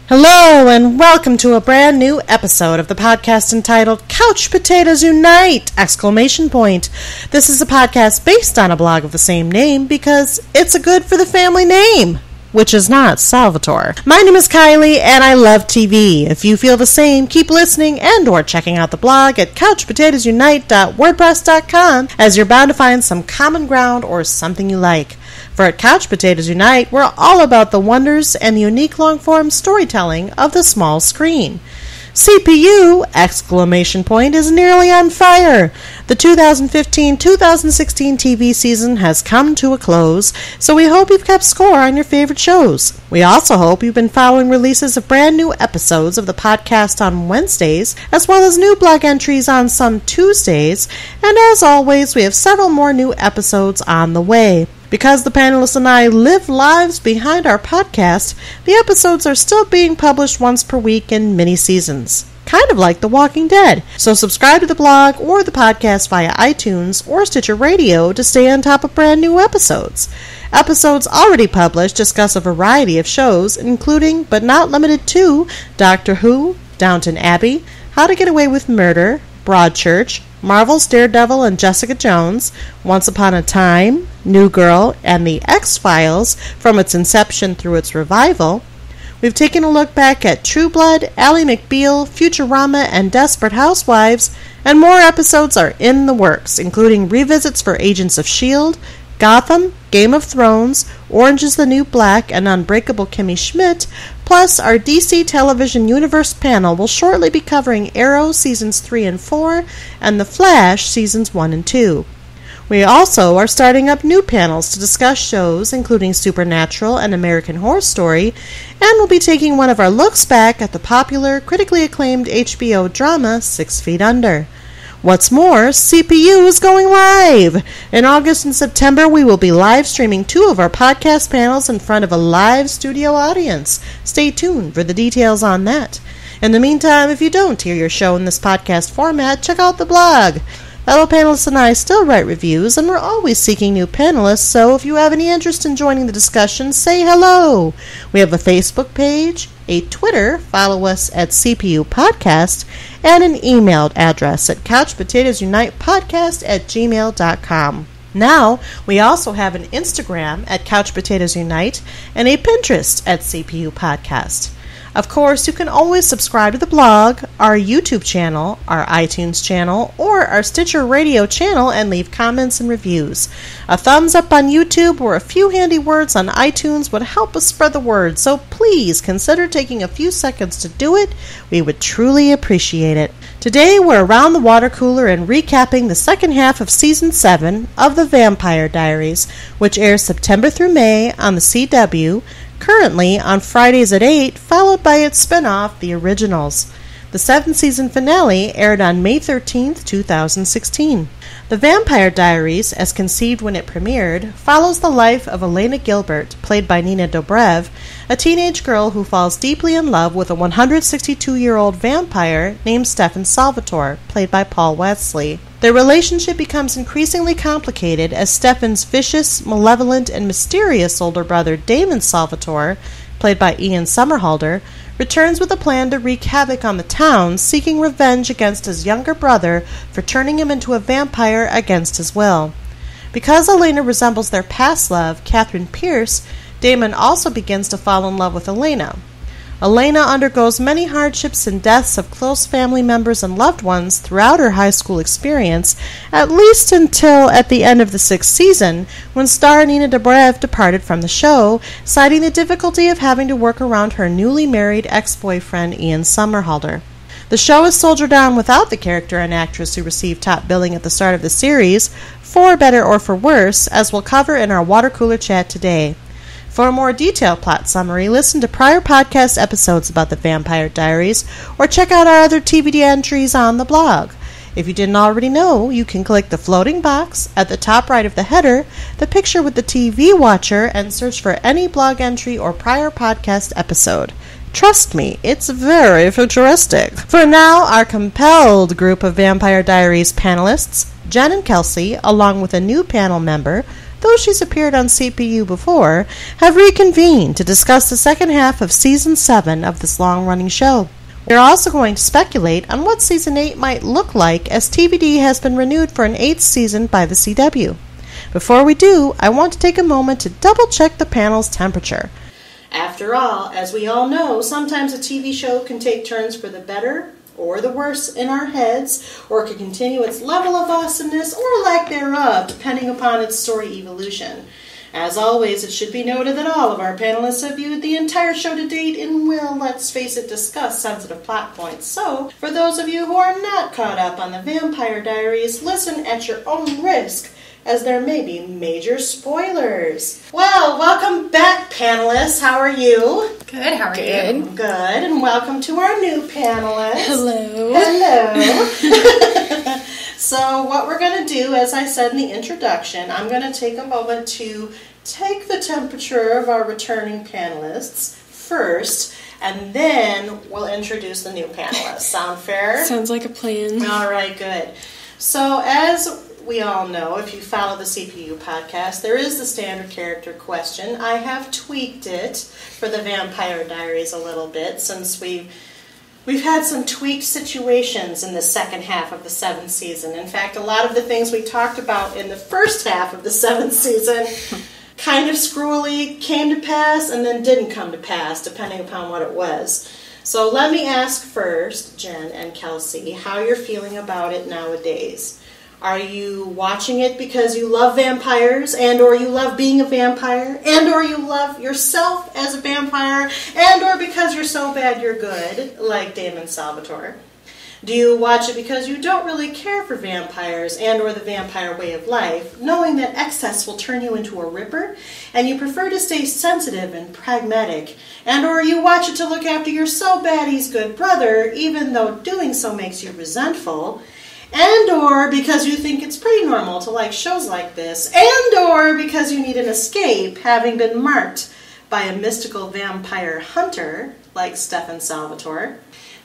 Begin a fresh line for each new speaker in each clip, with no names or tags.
Hello and welcome to a brand new episode of the podcast entitled Couch Potatoes Unite! ! This is a podcast based on a blog of the same name because it's a good for the family name, which is not Salvatore. My name is Kylie and I love TV. If you feel the same, keep listening and or checking out the blog at couchpotatoesunite.wordpress.com as you're bound to find some common ground or something you like. For at Couch Potatoes Unite, we're all about the wonders and the unique long-form storytelling of the small screen. CPU! Is nearly on fire. The 2015-2016 TV season has come to a close, so we hope you've kept score on your favorite shows. We also hope you've been following releases of brand new episodes of the podcast on Wednesdays, as well as new blog entries on some Tuesdays, and as always, we have several more new episodes on the way. Because the panelists and I live lives behind our podcast, the episodes are still being published once per week in mini-seasons, kind of like The Walking Dead. So subscribe to the blog or the podcast via iTunes or Stitcher Radio to stay on top of brand new episodes. Episodes already published discuss a variety of shows, including, but not limited to, Doctor Who, Downton Abbey, How to Get Away with Murder, Broadchurch, Marvel's Daredevil and Jessica Jones, Once Upon a Time, New Girl, and The X-Files from its inception through its revival. We've taken a look back at True Blood, Ally McBeal, Futurama, and Desperate Housewives, and more episodes are in the works, including revisits for Agents of S.H.I.E.L.D., Gotham, Game of Thrones, Orange is the New Black, and Unbreakable Kimmy Schmidt, plus our DC Television Universe panel will shortly be covering Arrow Seasons 3 and 4 and The Flash Seasons 1 and 2. We also are starting up new panels to discuss shows including Supernatural and American Horror Story, and we'll be taking one of our looks back at the popular, critically acclaimed HBO drama 6 Feet Under. What's more, CPU is going live! In August and September, we will be live streaming 2 of our podcast panels in front of a live studio audience. Stay tuned for the details on that. In the meantime, if you don't hear your show in this podcast format, check out the blog. Fellow panelists and I still write reviews, and we're always seeking new panelists, so if you have any interest in joining the discussion, say hello. We have a Facebook page, a Twitter, follow us at CPU Podcast, and an email address at couchpotatoesunitepodcast@gmail.com. Now, we also have an Instagram at Couch Potatoes Unite and a Pinterest at CPU Podcast. Of course, you can always subscribe to the blog, our YouTube channel, our iTunes channel, or our Stitcher Radio channel and leave comments and reviews. A thumbs up on YouTube or a few handy words on iTunes would help us spread the word, so please consider taking a few seconds to do it. We would truly appreciate it. Today, we're around the water cooler and recapping the second half of Season 7 of The Vampire Diaries, which airs September through May on the CW, currently on Fridays at 8, followed by its spin-off, The Originals. The 7th season finale aired on May 13, 2016. The Vampire Diaries, as conceived when it premiered, follows the life of Elena Gilbert, played by Nina Dobrev, a teenage girl who falls deeply in love with a 162-year-old vampire named Stefan Salvatore, played by Paul Wesley. Their relationship becomes increasingly complicated as Stefan's vicious, malevolent, and mysterious older brother Damon Salvatore, played by Ian Somerhalder, returns with a plan to wreak havoc on the town, seeking revenge against his younger brother for turning him into a vampire against his will. Because Elena resembles their past love, Catherine Pierce, Damon also begins to fall in love with Elena. Elena undergoes many hardships and deaths of close family members and loved ones throughout her high school experience, at least until at the end of the 6th season, when star Nina Dobrev departed from the show, citing the difficulty of having to work around her newly married ex-boyfriend Ian Somerhalder. The show is soldiered on without the character and actress who received top billing at the start of the series, for better or for worse, as we'll cover in our water cooler chat today. For a more detailed plot summary, listen to prior podcast episodes about the Vampire Diaries, or check out our other TBD entries on the blog. If you didn't already know, you can click the floating box at the top right of the header, the picture with the TV watcher, and search for any blog entry or prior podcast episode. Trust me, it's very futuristic. For now, our compelled group of Vampire Diaries panelists, Jen and Kelsey, along with a new panel member, though she's appeared on CPU before, have reconvened to discuss the second half of Season 7 of this long-running show. We're also going to speculate on what Season 8 might look like, as TBD has been renewed for an 8th season by the CW. Before we do, I want to take a moment to double-check the panel's temperature. After all, as we all know, sometimes a TV show can take turns for the better or the worse in our heads, or can continue its level of awesomeness or lack thereof, depending upon its story evolution. As always, it should be noted that all of our panelists have viewed the entire show to date and will, let's face it, discuss sensitive plot points. So, for those of you who are not caught up on the Vampire Diaries, listen at your own risk, as there may be major spoilers. Well, welcome back, panelists. How are you?
Good, how are you?
Good, and welcome to our new panelist.
Hello.
Hello. So what we're going to do, as I said in the introduction, I'm going to take a moment to take the temperature of our returning panelists first, and then we'll introduce the new panelists. Sound fair?
Sounds like a plan.
All right, good. So as we all know, if you follow the CPU podcast, there is the standard character question. I have tweaked it for the Vampire Diaries a little bit, since we've had some tweaked situations in the second half of the 7th season. In fact, a lot of the things we talked about in the first half of the 7th season kind of screwily came to pass and then didn't come to pass, depending upon what it was. So let me ask first, Jen and Kelsey, how you're feeling about it nowadays. Are you watching it because you love vampires, and or you love being a vampire, and or you love yourself as a vampire, and or because you're so bad you're good, like Damon Salvatore? Do you watch it because you don't really care for vampires and or the vampire way of life, knowing that excess will turn you into a ripper, and you prefer to stay sensitive and pragmatic, and or you watch it to look after your so bad he's good brother, even though doing so makes you resentful, and or because you think it's pretty normal to like shows like this, and or because you need an escape, having been marked by a mystical vampire hunter like Stefan Salvatore?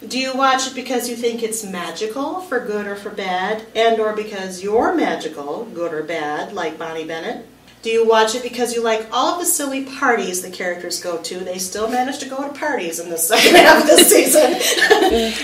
Do you watch it because you think it's magical, for good or for bad, and or because you're magical, good or bad, like Bonnie Bennett? Do you watch it because you like all of the silly parties the characters go to? They still manage to go to parties in the second half of the season.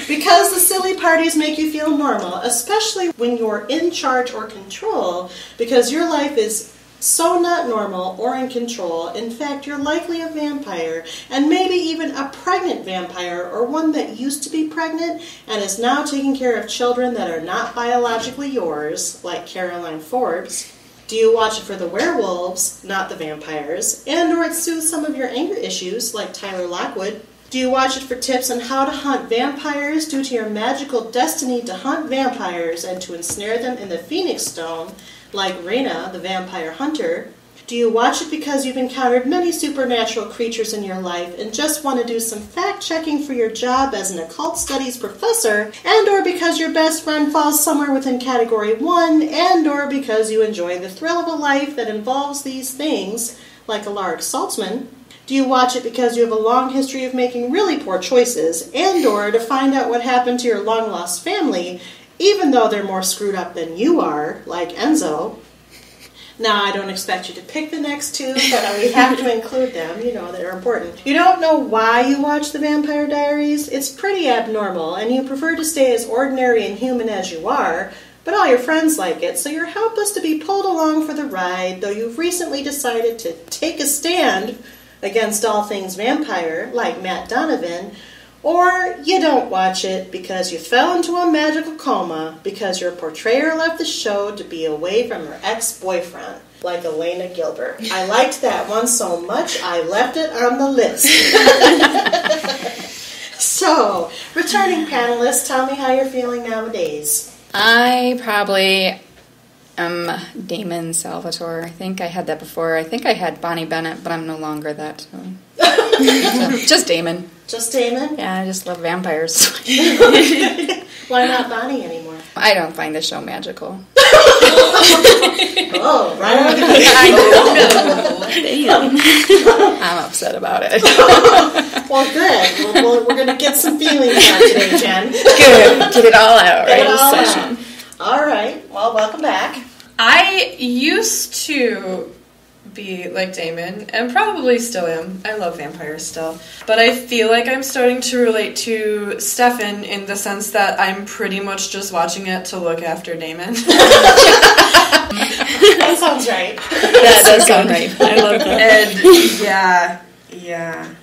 Because the silly parties make you feel normal, especially when you're in charge or control, because your life is so not normal or in control. In fact, you're likely a vampire, and maybe even a pregnant vampire, or one that used to be pregnant and is now taking care of children that are not biologically yours, like Caroline Forbes. Do you watch it for the werewolves, not the vampires, and or it soothes some of your anger issues, like Tyler Lockwood? Do you watch it for tips on how to hunt vampires due to your magical destiny to hunt vampires and to ensnare them in the Phoenix Stone, like Reyna, the vampire hunter? Do you watch it because you've encountered many supernatural creatures in your life and just want to do some fact-checking for your job as an occult studies professor, and or because your best friend falls somewhere within Category 1, and or because you enjoy the thrill of a life that involves these things, like Alaric Saltzman? Do you watch it because you have a long history of making really poor choices, and or to find out what happened to your long-lost family, even though they're more screwed up than you are, like Enzo? Now, I don't expect you to pick the next two, but we have to include them. You know, they're important. You don't know why you watch the Vampire Diaries? It's pretty abnormal, and you prefer to stay as ordinary and human as you are, but all your friends like it, so you're helpless to be pulled along for the ride, though you've recently decided to take a stand against all things vampire, like Matt Donovan, or you don't watch it because you fell into a magical coma because your portrayer left the show to be away from her ex-boyfriend, like Elena Gilbert. I liked that one so much, I left it on the list. So, returning panelists, tell me how you're feeling nowadays.
I probably am Damon Salvatore. I think I had that before. I think I had Bonnie Bennett, but I'm no longer that. So. Just Damon.
Just Damon?
Yeah, I just love vampires.
Why not Bonnie anymore?
I don't find the show magical.
Oh, right on.
I'm upset about it.
Well, good. We're going to get some feelings out today, Jen.
Good. Get it all out, right?
Get it all out. All right. Well, welcome back.
I used to
be like Damon, and probably still am. I love vampires still. But I feel like I'm starting to relate to Stefan in the sense that I'm pretty much just watching it to look after Damon.
That sounds right.
That does sound right. I love that.
And yeah.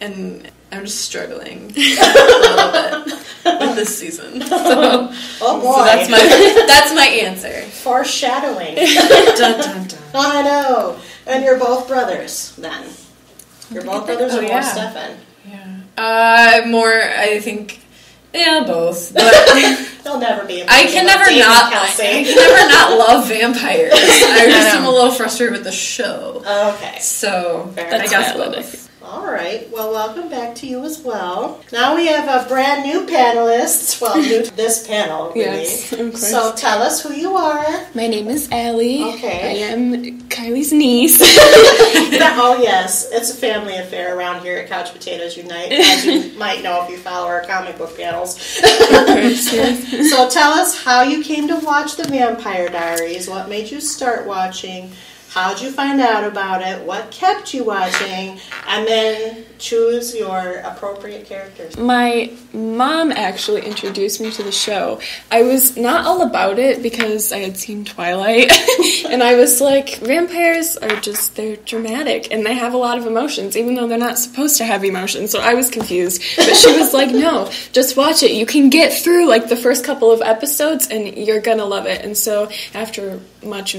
And I'm just struggling a little bit with this season. So,
Oh boy.
so that's my answer.
Foreshadowing.
Dun dun dun.
I know. And you're both brothers, then. You're both brothers or more Stefan?
Yeah. More, I think, both. But
They'll never be.
I can never not love vampires. I just am a little frustrated with the show.
Okay.
So,
Fair
I guess
valid.
both.
All right. Well, welcome back to you as well. Now we have a brand new panelist. Well, new to this panel, really.
Yes, of course.
So tell us who you are.
My name is Allie.
Okay.
I am Kylie's niece.
Oh, yes. It's a family affair around here at Couch Potatoes Unite, as you might know if you follow our comic book panels. So tell us how you came to watch the Vampire Diaries. What made you start watching? How'd you find out about it? What kept you watching? And then choose your appropriate characters.
My mom actually introduced me to the show. I was not all about it because I had seen Twilight. And I was like, vampires are they're dramatic and they have a lot of emotions, even though they're not supposed to have emotions. So I was confused. But she was like, no, just watch it. You can get through like the first couple of episodes and you're gonna love it. And so after much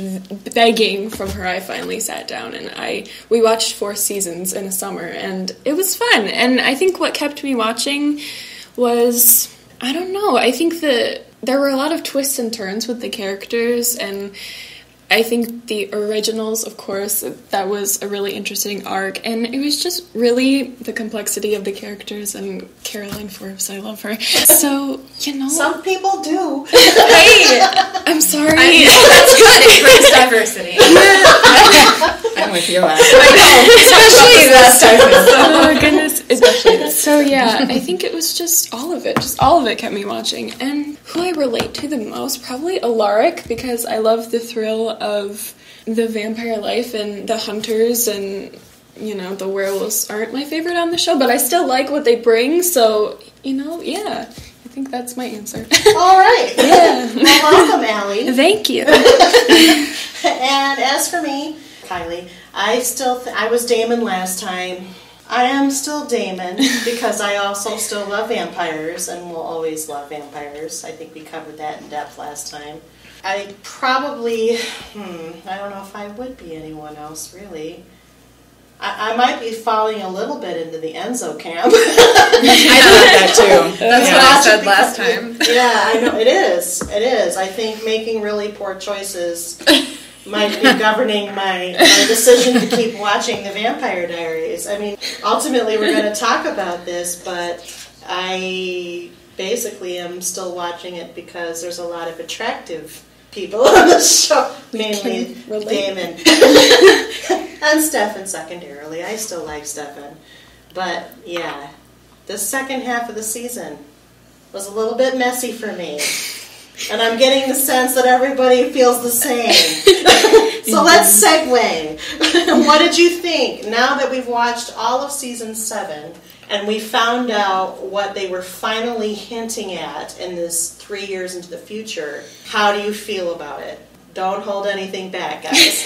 begging from her, I finally sat down and we watched 4 seasons in a summer, and it was fun. And I think what kept me watching was, I don't know, I think that there were a lot of twists and turns with the characters, and I think the originals, of course, that was a really interesting arc, and it was just really the complexity of the characters, and Caroline Forbes, I love her. So,
Some people do.
Hey! I'm sorry.
That's good. It brings diversity.
I'm with you.
Especially this time.
Oh my goodness, especially this. So yeah, I think it was just all of it. Just all of it kept me watching. And who I relate to the most, probably Alaric, because I love the thrill of the vampire life, and the hunters, and the werewolves aren't my favorite on the show, but I still like what they bring. So yeah, I think that's my answer.
All right.
Yeah.
Well, welcome, Allie.
Thank you.
And as for me, Kylie, I was Damon last time. I am still Damon because I also still love vampires and will always love vampires. I think we covered that in depth last time. I probably, I don't know if I would be anyone else, really. I might be falling a little bit into the Enzo camp.
I thought that too.
That's what I said last time.
Yeah, I know. It is. I think making really poor choices might be governing my decision to keep watching the Vampire Diaries. I mean, ultimately we're going to talk about this, but I basically am still watching it because there's a lot of attractive people on the show, mainly Damon. And Stefan secondarily. I still like Stefan. But, yeah, the second half of the season was a little bit messy for me. And I'm getting the sense that everybody feels the same. So let's segue. What did you think? Now that we've watched all of season 7 and we found out what they were finally hinting at in this 3 years into the future, how do you feel about it? Don't hold anything back, guys.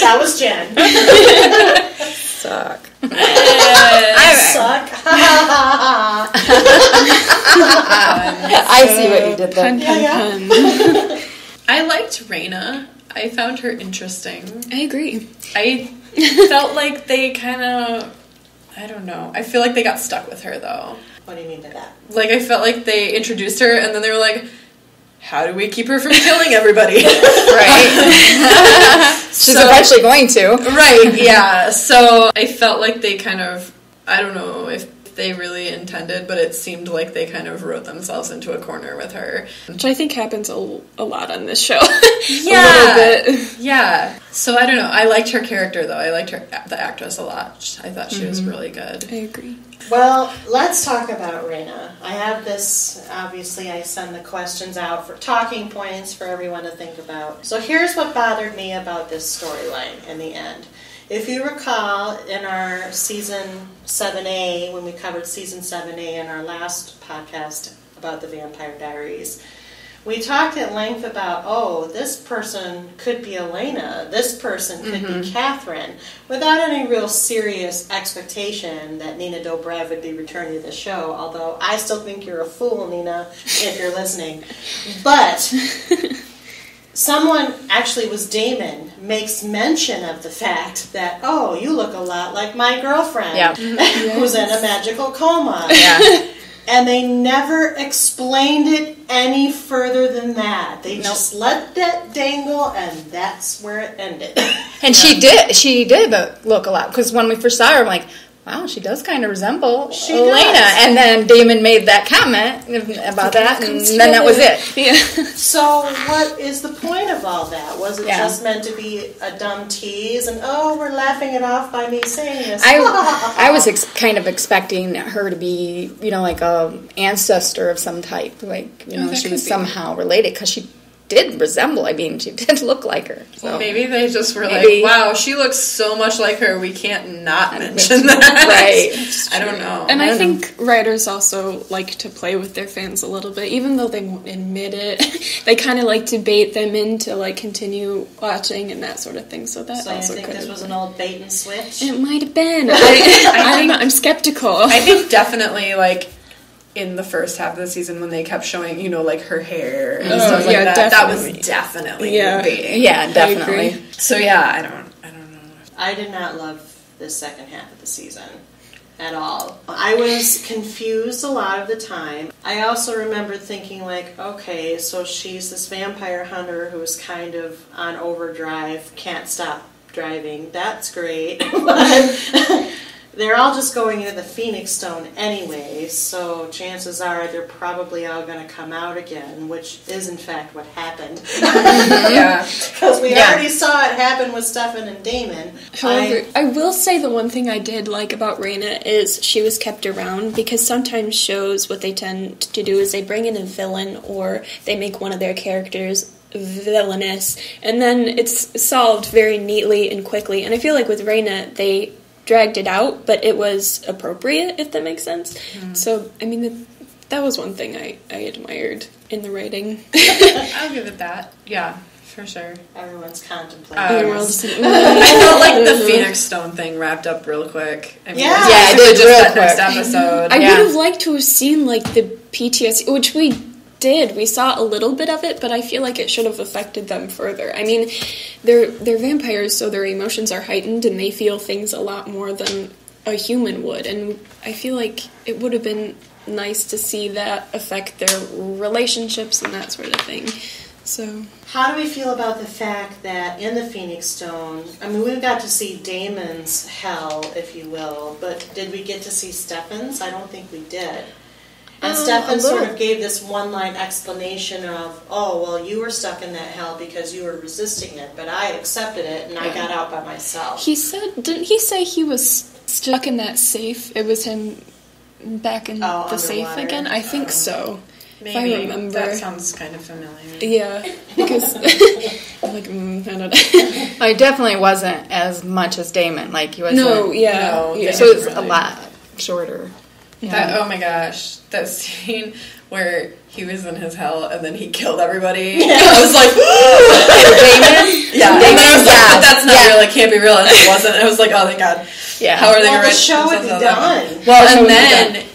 That was Jen.
Suck.
I suck.
I see what you did there.
Pun, pun, pun.
I liked Raina. I found her interesting.
I agree.
I felt like they kind of, I don't know. I feel like they got stuck with her, though.
What do you mean by that?
Like, I felt like they introduced her, and then they were like, how do we keep her from killing everybody?
Right. She's eventually going to.
Right, yeah. So I felt like they kind of, I don't know if they really intended, but it seemed like they kind of wrote themselves into a corner with her.
Which I think happens a lot on this show.
Yeah.
A little bit.
Yeah. So I don't know. I liked her character, though. I liked the actress a lot. I thought she was really good.
I agree.
Well, let's talk about Raina. I have this, obviously I send the questions out for talking points for everyone to think about. So here's what bothered me about this storyline in the end. If you recall, in our season 7A, when we covered season 7A in our last podcast about the Vampire Diaries, we talked at length about, this person could be Elena, this person could be Catherine, without any real serious expectation that Nina Dobrev would be returning to the show, although I still think you're a fool, Nina, if you're listening. But someone, actually it was Damon, makes mention of the fact that, you look a lot like my girlfriend, who's in a magical coma.
Yeah.
And they never explained it any further than that. They just let that dangle, and that's where it ended.
And she did look a lot. Because when we first saw her, I'm like, wow, she does kind of resemble Elena.
Does.
And then Damon made that comment about that, and then that was it.
Yeah.
So what is the point of all that? Was it just meant to be a dumb tease? And, we're laughing it off by me saying this.
I was kind of expecting her to be, like a ancestor of some type. Like, she was somehow related, because she did resemble. I mean, she did look like her. So.
Well, maybe they just were like, wow, she looks so much like her, we can't not mention that.
Right.
I don't know.
And I think writers also like to play with their fans a little bit, even though they won't admit it. They kind of like to bait them into, continue watching and that sort of thing. So that also
you think this was an old bait and switch?
It might have been. I don't know. I'm skeptical.
I think definitely, in the first half of the season when they kept showing, her hair and stuff like that,
definitely.
that was definitely baiting.
Yeah, definitely.
So yeah, I don't know.
I did not love the second half of the season at all. I was confused a lot of the time. I also remember thinking okay, so she's this vampire hunter who's kind of on overdrive, can't stop driving. That's great. But they're all just going into the Phoenix Stone anyway, so chances are they're probably all going to come out again, which is in fact what happened.
Yeah.
Because we already saw it happen with Stefan and Damon.
However, I will say the one thing I did like about Raina is she was kept around, because sometimes shows, what they tend to do is they bring in a villain, or they make one of their characters villainous, and then it's solved very neatly and quickly. And I feel like with Raina, they dragged it out, but it was appropriate, if that makes sense. So, I mean, that was one thing I admired in the writing.
I'll give it that. Yeah, for sure.
Everyone's contemplating.
I felt like the Phoenix Stone thing wrapped up real quick. I mean,
it did
just
real
that
quick.
next episode.
I would have liked to have seen, the PTSD, which we did. We saw a little bit of it, but I feel like it should have affected them further. I mean, they're vampires, so their emotions are heightened, and they feel things a lot more than a human would. And I feel like it would have been nice to see that affect their relationships and that sort of thing. So,
how do we feel about the fact that in the Phoenix Stone, I mean, we got to see Damon's hell, if you will, but did we get to see Stefan's? I don't think we did. And Stefan sort of gave this one-line explanation of, you were stuck in that hell because you were resisting it, but I accepted it and I got out by myself.
Didn't he say he was stuck in that safe? It was him back in the
underwater.
Safe again? I think so.
Maybe.
If I remember.
That sounds kind of familiar.
Yeah, because I'm I don't know.
I definitely wasn't as much as Damon. He wasn't.
No, yeah.
So it was a lot shorter.
Yeah. Oh my gosh, that scene where he was in his hell and then he killed everybody. Yeah. I was like,
Damon?
Yeah. And then I was like, but that's not real, it can't be real. And it wasn't. I was like, oh thank God.
Yeah.
How are they going to
the show would be done.
Well, and then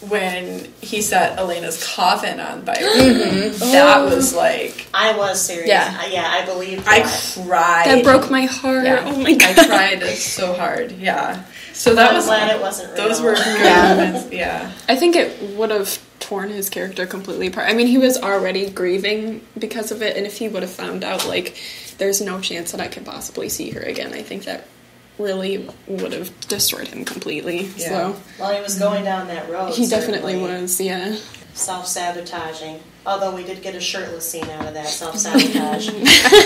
when he set Elena's coffin on fire, that was
I was serious.
Yeah.
I believe
I
that.
cried.
That broke my heart.
Yeah.
Oh my God.
I cried so hard. Yeah. So that was
glad it wasn't real.
Those were good moments. Yeah.
I think it would have torn his character completely apart. I mean, he was already grieving because of it, and if he would have found out, there's no chance that I could possibly see her again, I think that really would have destroyed him completely.
Yeah.
So
Well, he was going down that road.
he definitely
certainly.
was, yeah.
Self-sabotaging. Although we did get a shirtless scene out of that, self-sabotage. So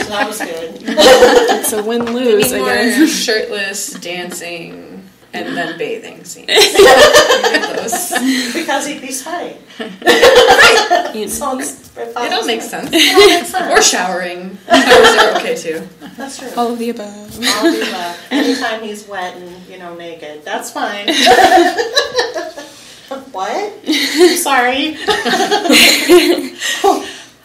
that was good.
It's a win-lose, I
More
guess.
shirtless, dancing, and then bathing scenes. Those.
Because he'd be sweating.
It'll make sense.
It'll make sense.
Or showering. Showers are okay too.
That's true.
All of the above.
All the above. Anytime he's wet and, naked. That's fine. What? I'm sorry.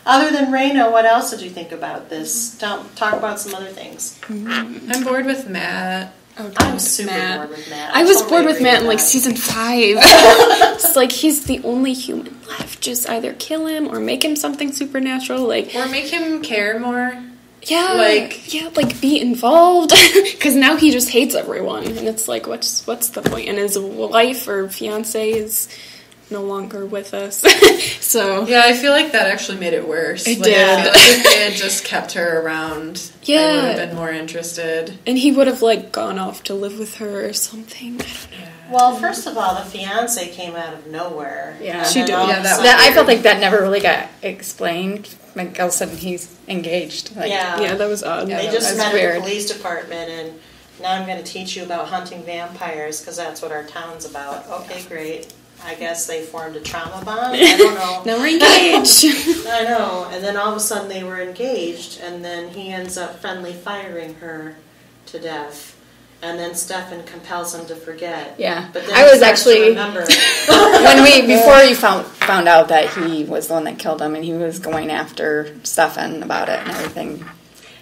Other than Reyna, what else did you think about this? Talk about some other things.
I'm bored with Matt.
I'm super bored with Matt.
I was
totally
bored with
agree
Matt in
that.
season 5. It's like he's the only human left. Just either kill him or make him something supernatural.
Or make him care more.
Yeah,
Like
be involved. Because now he just hates everyone, and it's like, what's the point? And his wife or fiance is no longer with us. So
yeah, I feel like that actually made it worse.
It
I
did.
feel like if they had just kept her around, I
Yeah.
would have been more interested.
and he would have gone off to live with her or something. I don't know.
Well, first of all, the fiance came out of nowhere.
Yeah.
She
And
did.
all of
Yeah,
a
that
sudden-
That, I felt like that never really got explained. Like all of a sudden he's engaged. Like,
Yeah, that was odd.
They
that
just
was
met at
weird.
the police department, and now I'm going to teach you about hunting vampires because that's what our town's about. Okay, great. I guess they formed a trauma bond. I don't know.
Now we're engaged.
I know. And then all of a sudden they were engaged, and then he ends up friendly firing her to death. And then Stefan compels him to forget.
Yeah.
But then
I
he
was
starts to
actually-
remember.
before you found out that he was the one that killed him and he was going after Stefan about it and everything,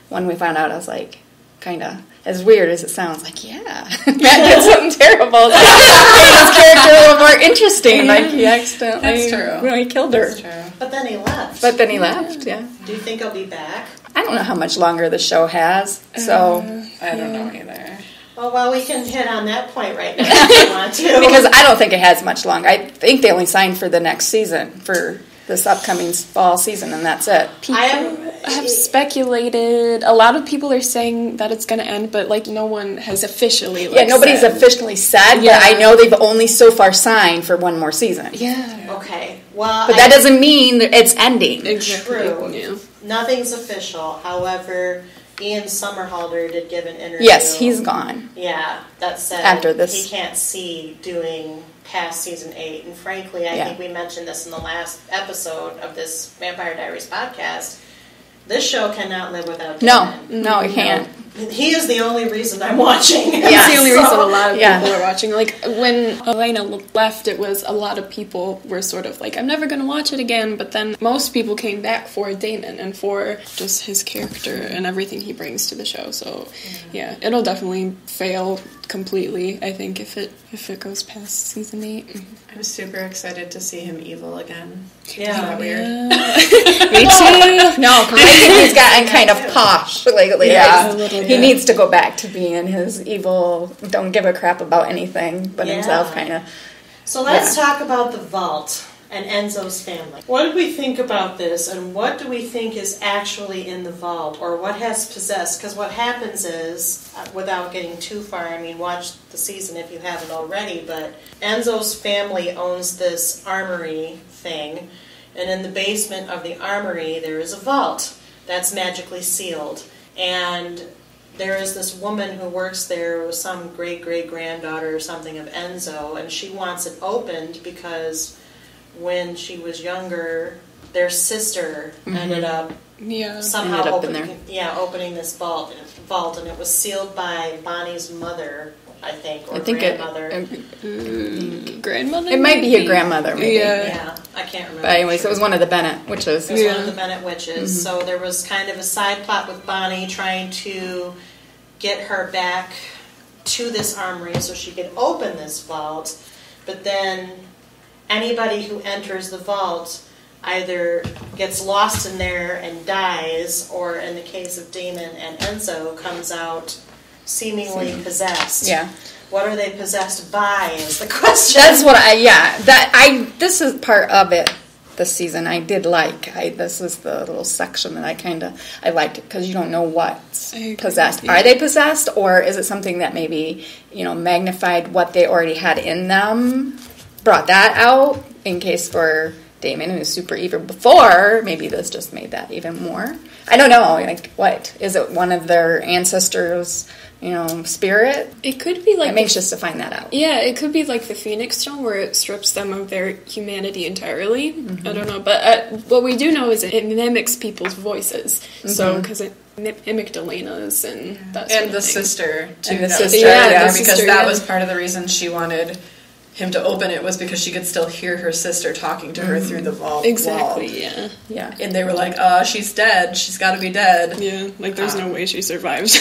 when we found out, I was like, kind of, as weird as it sounds, like, yeah, Matt did something terrible. Made his character a little more interesting. Like, he accidentally
That's true.
really killed her.
That's true.
But then he left.
But then he left, yeah.
Do you think he'll be back?
I don't know how much longer the show has, so...
I don't know either.
Well, we can hit on that point right now if you want to.
Because I don't think it has much longer. I think they only signed for the next season, for this upcoming fall season, and that's it.
I
have speculated. A lot of people are saying that it's going to end, but no one has officially.
Nobody's
said.
officially said,
Yeah.
but I know they've only so far signed for one more season.
Yeah,
Okay. Well,
But that doesn't mean that it's ending.
exactly.
True.
Yeah.
Nothing's official. However, Ian Somerhalder did give an interview.
Yes, he's gone.
Yeah, that said
After this.
he can't see doing past season 8. And frankly, I
Yeah.
think we mentioned this in the last episode of this Vampire Diaries podcast. This show cannot live without Damon.
No, it can't.
He is the only reason I'm watching.
That's the only reason a lot of
Yeah.
people are watching. When Elena left, it was a lot of people were sort of like, I'm never going to watch it again. But then most people came back for Damon and for just his character and everything he brings to the show. So, yeah, it'll definitely fail completely, I think, if it goes past season 8.
I'm super excited to see him evil again.
Yeah.
Isn't that weird?
Me too.
No, I think he's gotten kind of posh lately.
Yeah,
Like,
a little
he
bit.
needs to go back to being his evil, don't give a crap about anything but
Yeah.
himself kind of.
So let's talk about the vault and Enzo's family. What did we think about this, and what do we think is actually in the vault, or what has possessed? Because what happens is, without getting too far, watch the season if you haven't already, but Enzo's family owns this armory thing, and in the basement of the armory there is a vault that's magically sealed. And there is this woman who works there, some great-great-granddaughter or something of Enzo, and she wants it opened because when she was younger, their sister ended up somehow
Ended up in
opening this vault, and it was sealed by Bonnie's mother, I think, or
I think
grandmother.
Grandmother?
It might be your grandmother, maybe.
Yeah, I can't remember.
But anyways, it was one of the Bennett witches.
It was one of the Bennett witches. So there was kind of a side plot with Bonnie trying to get her back to this armory so she could open this vault. But then anybody who enters the vault either gets lost in there and dies, or in the case of Damon and Enzo, comes out seemingly possessed.
Yeah.
What are they possessed by is the question.
That's what this is part of it this season I did like. This was the little section that I liked it because you don't know what's possessed. Are they possessed, or is it something that maybe, magnified what they already had in them, brought that out in case for Damon, who's super evil before, maybe this just made that even more. I don't know. Like, what? Is it one of their ancestors' spirit?
It could be like...
I'm anxious to find that out.
Yeah, it could be like the Phoenix Stone, where it strips them of their humanity entirely. Mm-hmm. I don't know, but what we do know is it mimics people's voices. Mm-hmm. So, because it mimicked Elena's and that sort
and the sister, too.
And the sister,
because that was part of the reason she wanted him to open it, was because she could still hear her sister talking to her through the wall.
Exactly,
yeah.
And they were like, she's dead. She's got to be dead.
Yeah, like there's no way she survived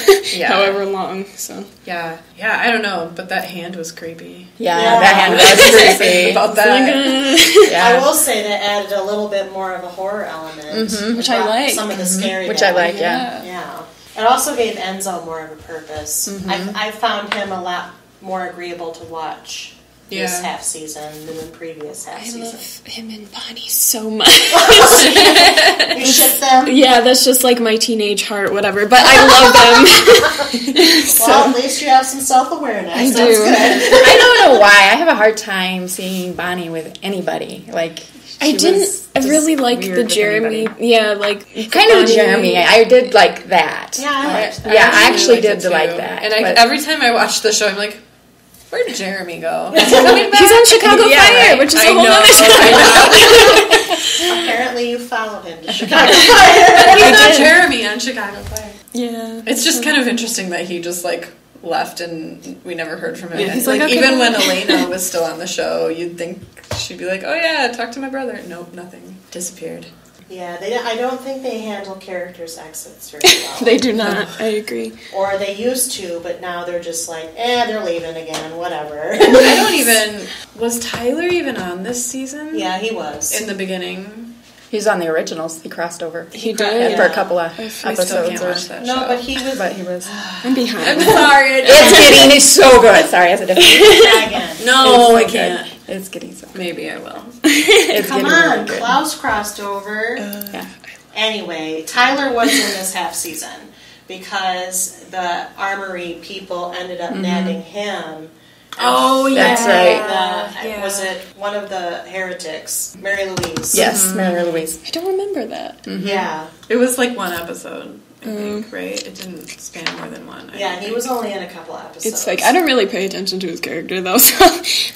however long, so.
Yeah, I don't know, but that hand was creepy.
Yeah. That hand was creepy.
About that.
I will say that added a little bit more of a horror element.
Which I like.
Some of the scary
Which I like, yeah.
Yeah. It also gave Enzo more of a purpose. I found him a lot more agreeable to watch this half season than the previous half season.
I love him and Bonnie so much.
You ship them?
Yeah, that's just like my teenage heart, whatever. But I love them.
Well, at least you have some self-awareness.
I do.
Good.
I don't know why. I have a hard time seeing Bonnie with anybody. Like,
I really like the Jeremy. Yeah, like
kind of Jeremy. I did like that.
Yeah, I liked that.
Yeah, I actually did like that.
And every time I watch the show, I'm like, where'd Jeremy go? Is he coming back?
He's on Chicago Fire, which is a whole other show.
Apparently you followed him to Chicago Fire.
He's not Jeremy on Chicago Fire.
Yeah.
It's just kind of interesting that he just, left and we never heard from him.
Yeah, he's
okay, even when Elena was still on the show, you'd think she'd be like, oh yeah, talk to my brother. Nope, nothing. Disappeared.
Yeah, I don't think they handle characters' exits very well.
They do not. I agree.
Or they used to, but now they're just like, they're leaving again, whatever.
Was Tyler even on this season?
Yeah, he was.
In the beginning.
He's on the originals. He crossed over.
He did?
For a couple of
I
episodes.
still can't watch that show.
No, but he was.
I'm behind.
I'm sorry.
It's so good. Sorry, that's a different
Try again.
No, I can't.
It's getting so good.
Maybe I will.
Come on, really Klaus crossed over. Anyway, Tyler was in this half season because the armory people ended up nabbing him.
Oh, yeah.
That's right.
Was it one of the heretics, Mary Louise?
Yes, Mary Louise.
I don't remember that.
Mm-hmm.
Yeah.
It was one episode, I think, right? It didn't span more than one.
Yeah, he was only in a couple episodes.
It's I don't really pay attention to his character, though, so,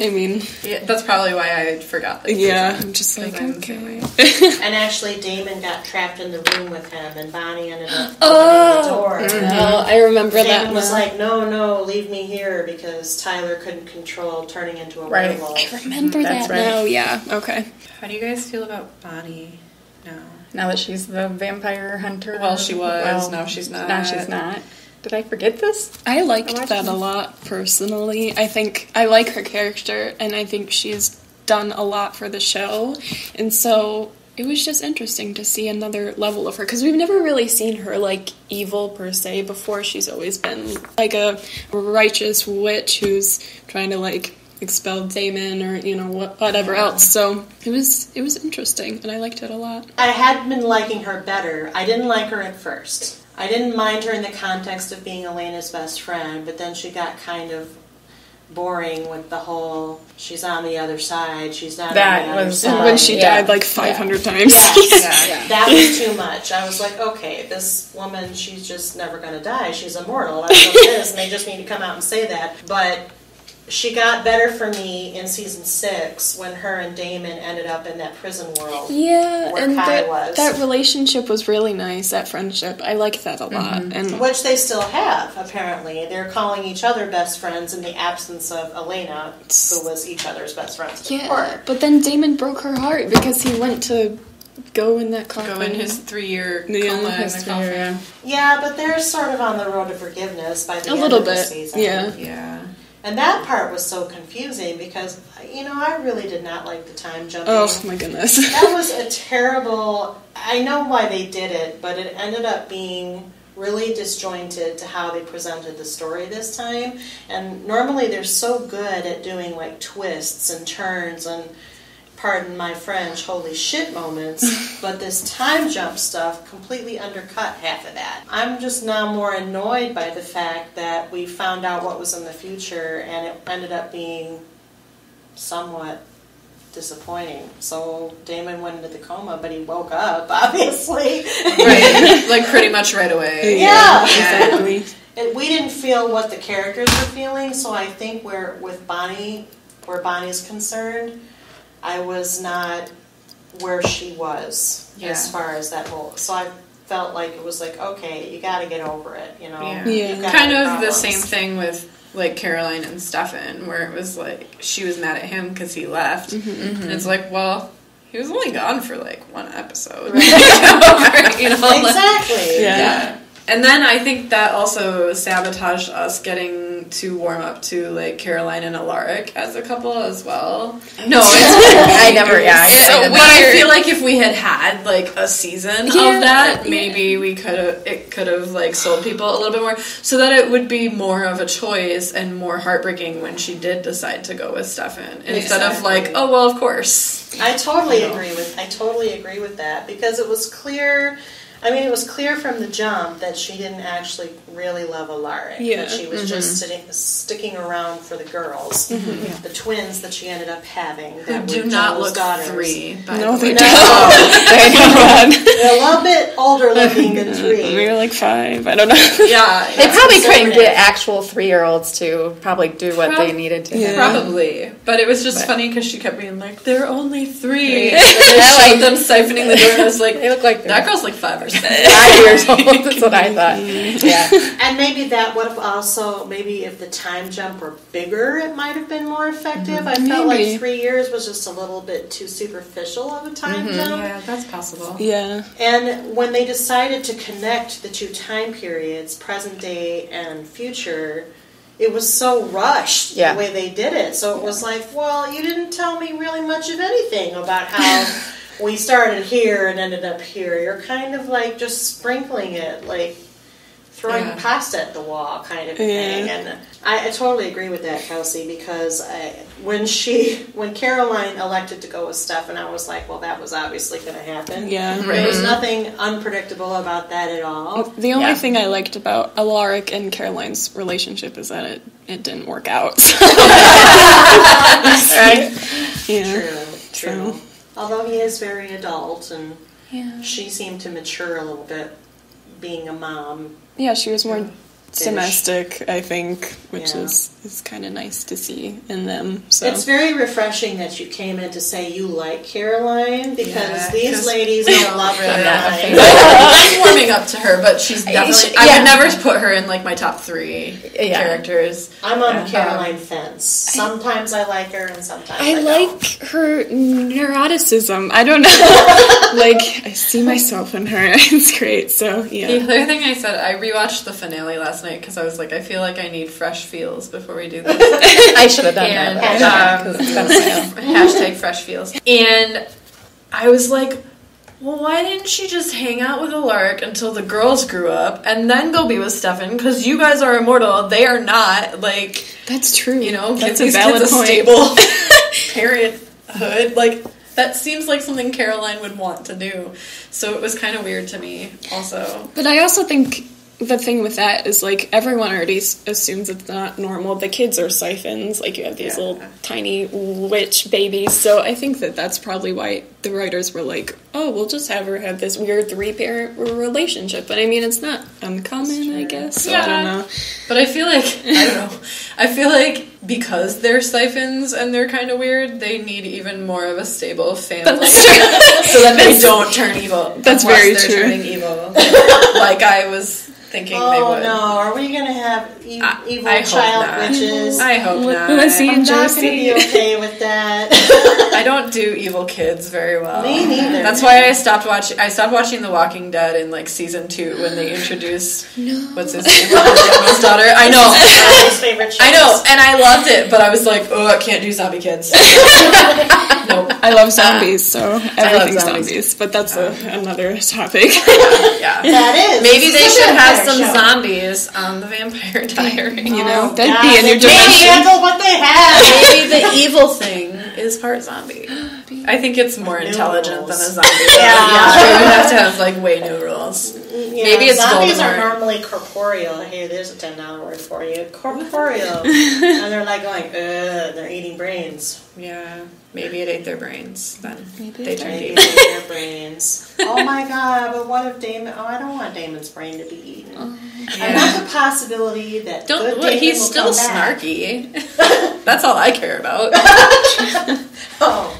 I mean...
Yeah, that's probably why I forgot that.
Yeah, I'm just like, okay.
And actually, Damon got trapped in the room with him, and Bonnie ended up opening the door.
Oh, I remember that.
Damon was like, no, leave me here, because Tyler couldn't control turning into a werewolf.
I remember that now, yeah, okay.
How do you guys feel about Bonnie now?
Now that she's the vampire hunter?
Well, she was. Now she's not.
Now she's not. Did I forget this?
I liked that a lot, personally. I think I like her character, and I think she's done a lot for the show. And so it was just interesting to see another level of her, because we've never really seen her, evil per se before. She's always been, a righteous witch who's trying to, expel Damon or whatever else. So it was interesting, and I liked it a lot.
I had been liking her better. I didn't like her at first. I didn't mind her in the context of being Elena's best friend, but then she got kind of boring with the whole she's on the other side, she's not on the other side.
When she died 500 times.
Yes. That was too much. I was like, okay, this woman, she's just never going to die. She's immortal. That's what it is, and they just need to come out and say that. But she got better for me in season 6 when her and Damon ended up in that prison world.
Yeah,
where
and
Kai was.
that relationship was really nice, that friendship. I liked that a lot. And
which they still have, apparently. They're calling each other best friends in the absence of Elena, who was each other's best friends before.
Yeah, but then Damon broke her heart because he went to go in that coffin.
Go in his 3-year coma in the coffin.
Yeah, but they're sort of on the road to forgiveness by the end
little
of the
bit.
season.
Yeah.
And that part was so confusing because, I really did not like the time jumping.
Oh, my goodness.
That was a terrible... I know why they did it, but it ended up being really disjointed to how they presented the story this time. And normally they're so good at doing, twists and turns and... pardon my French, holy shit moments, but this time jump stuff completely undercut half of that. I'm just now more annoyed by the fact that we found out what was in the future and it ended up being somewhat disappointing. So Damon went into the coma, but he woke up, obviously.
Right, like pretty much right away.
Yeah.
Exactly.
And we didn't feel what the characters were feeling, so I think where Bonnie's concerned, I was not where she was as far as that whole. So I felt like it was like, okay, you got to get over it, you know.
Yeah.
Kind of the same thing with like Caroline and Stefan, where it was like she was mad at him because he left, and it's like, well, he was only gone for like one episode, right. You know,
exactly.
Yeah. And then I think that also sabotaged us getting to warm up to like Caroline and Alaric as a couple as well. No,
I never. Yeah,
so weird. But I feel like if we had like a season of that, maybe we could have like sold people a little bit more, so that it would be more of a choice and more heartbreaking when she did decide to go with Stefan instead of like, oh well, of course.
I totally agree with that, because it was clear. I mean, it was clear from the jump that she didn't actually really love Alaric.
Yeah.
That she was just sticking around for the girls, the twins that she ended up having. That
do
were
not
Joel's
look
daughters.
3.
No, they
No.
don't.
They're a little bit older looking than 3.
We were like 5. I don't know.
Yeah,
They probably couldn't get actual 3-year-olds to probably do what they needed to.
Yeah.
Probably. But it was just funny because she kept being like, they're only 3. And then I showed them siphoning the door, and I was like,
They look like
that girl's like 5 or 6.
5 years old. That's what I thought. Yeah.
And maybe that would have also, maybe if the time jump were bigger, it might have been more effective. I felt
Maybe.
like 3 years was just a little bit too superficial of a time jump.
Yeah, that's possible.
Yeah.
And when they decided to connect the 2 time periods, present day and future, it was so rushed the way they did it. So it was like, well, you didn't tell me really much of anything about how we started here and ended up here. You're kind of like just sprinkling it, like throwing pasta at the wall kind of thing. And I totally agree with that, Kelsey, because when Caroline elected to go with Stefan, I was like, well, that was obviously going to happen.
Yeah.
There was nothing unpredictable about that at all.
The only thing I liked about Alaric and Caroline's relationship is that it didn't work out.
Right?
Yeah.
True. Although he is very adult, and she seemed to mature a little bit, being a mom.
Yeah, she was more domestic, I think, which is kind of nice to see in them. So
it's very refreshing that you came in to say you like Caroline, because these ladies don't love Caroline.
I'm warming up to her, but she's definitely. I would never put her in like my top 3 characters.
I'm on the Caroline fence. Sometimes I like her, and sometimes I don't.
like her neuroticism. I don't know. Like, I see myself in her. It's great. So
The other thing I said, I rewatched the finale last night because I was like, I feel like I need fresh feels before we do this.
I should have done that.
Hashtag fresh feels. And I was like, well, why didn't she just hang out with Alaric until the girls grew up and then go be with Stefan? Because you guys are immortal. They are not. Like,
that's true.
You know,
that's
give these
a valid
kids a
point.
stable parenthood. Like, that seems like something Caroline would want to do. So it was kind of weird to me also.
But I also think the thing with that is, like, everyone already assumes it's not normal. The kids are siphons. Like, you have these little tiny witch babies. So I think that's probably why the writers were like, oh, we'll just have her have this weird 3-parent relationship. But, I mean, it's not uncommon, I guess. So I don't know.
But I feel like, I don't know. I feel like because they're siphons and they're kind of weird, they need even more of a stable family. So that they don't turn evil.
That's very true.
Turning evil. Like I was thinking they would.
Oh no, are we going to have evil
I
child
hope not.
witches?
I hope not.
Lizzie
I'm
and
not going to
Josie.
be okay with that.
I don't do evil kids very well.
Me neither.
That's why I stopped watching The Walking Dead in like season 2 when they introduced what's his name, Daniel's daughter. I know.
His favorite shows.
I know, and I loved it, but I was like, oh, I can't do zombie kids. Nope.
I love zombies, so everything's
zombies.
zombies. But that's another topic.
Yeah.
That is.
Maybe they
It's a
should have
vampire
some
show.
zombies on the Vampire Diaries.
You know,
Oh,
that'd
God,
be a new
they can't
dimension.
handle what they have.
Maybe the evil thing is part zombie.
zombie?
I think it's more
New
intelligent
rules.
than a zombie. Yeah, they would have to have like way new rules. Maybe it's
zombies
Voldemort.
are normally corporeal. Hey, there's a $10 word for you. Corporeal. And they're like going, they're eating brains.
Yeah, maybe it ate their brains. Then
Maybe
they
it
turned
Maybe
evil.
eating their brains. Oh my god, but what if Damon... Oh, I don't want Damon's brain to be eaten. And that's a possibility that good Damon
He's
will
still
come back.
snarky. That's all I care about.
Oh.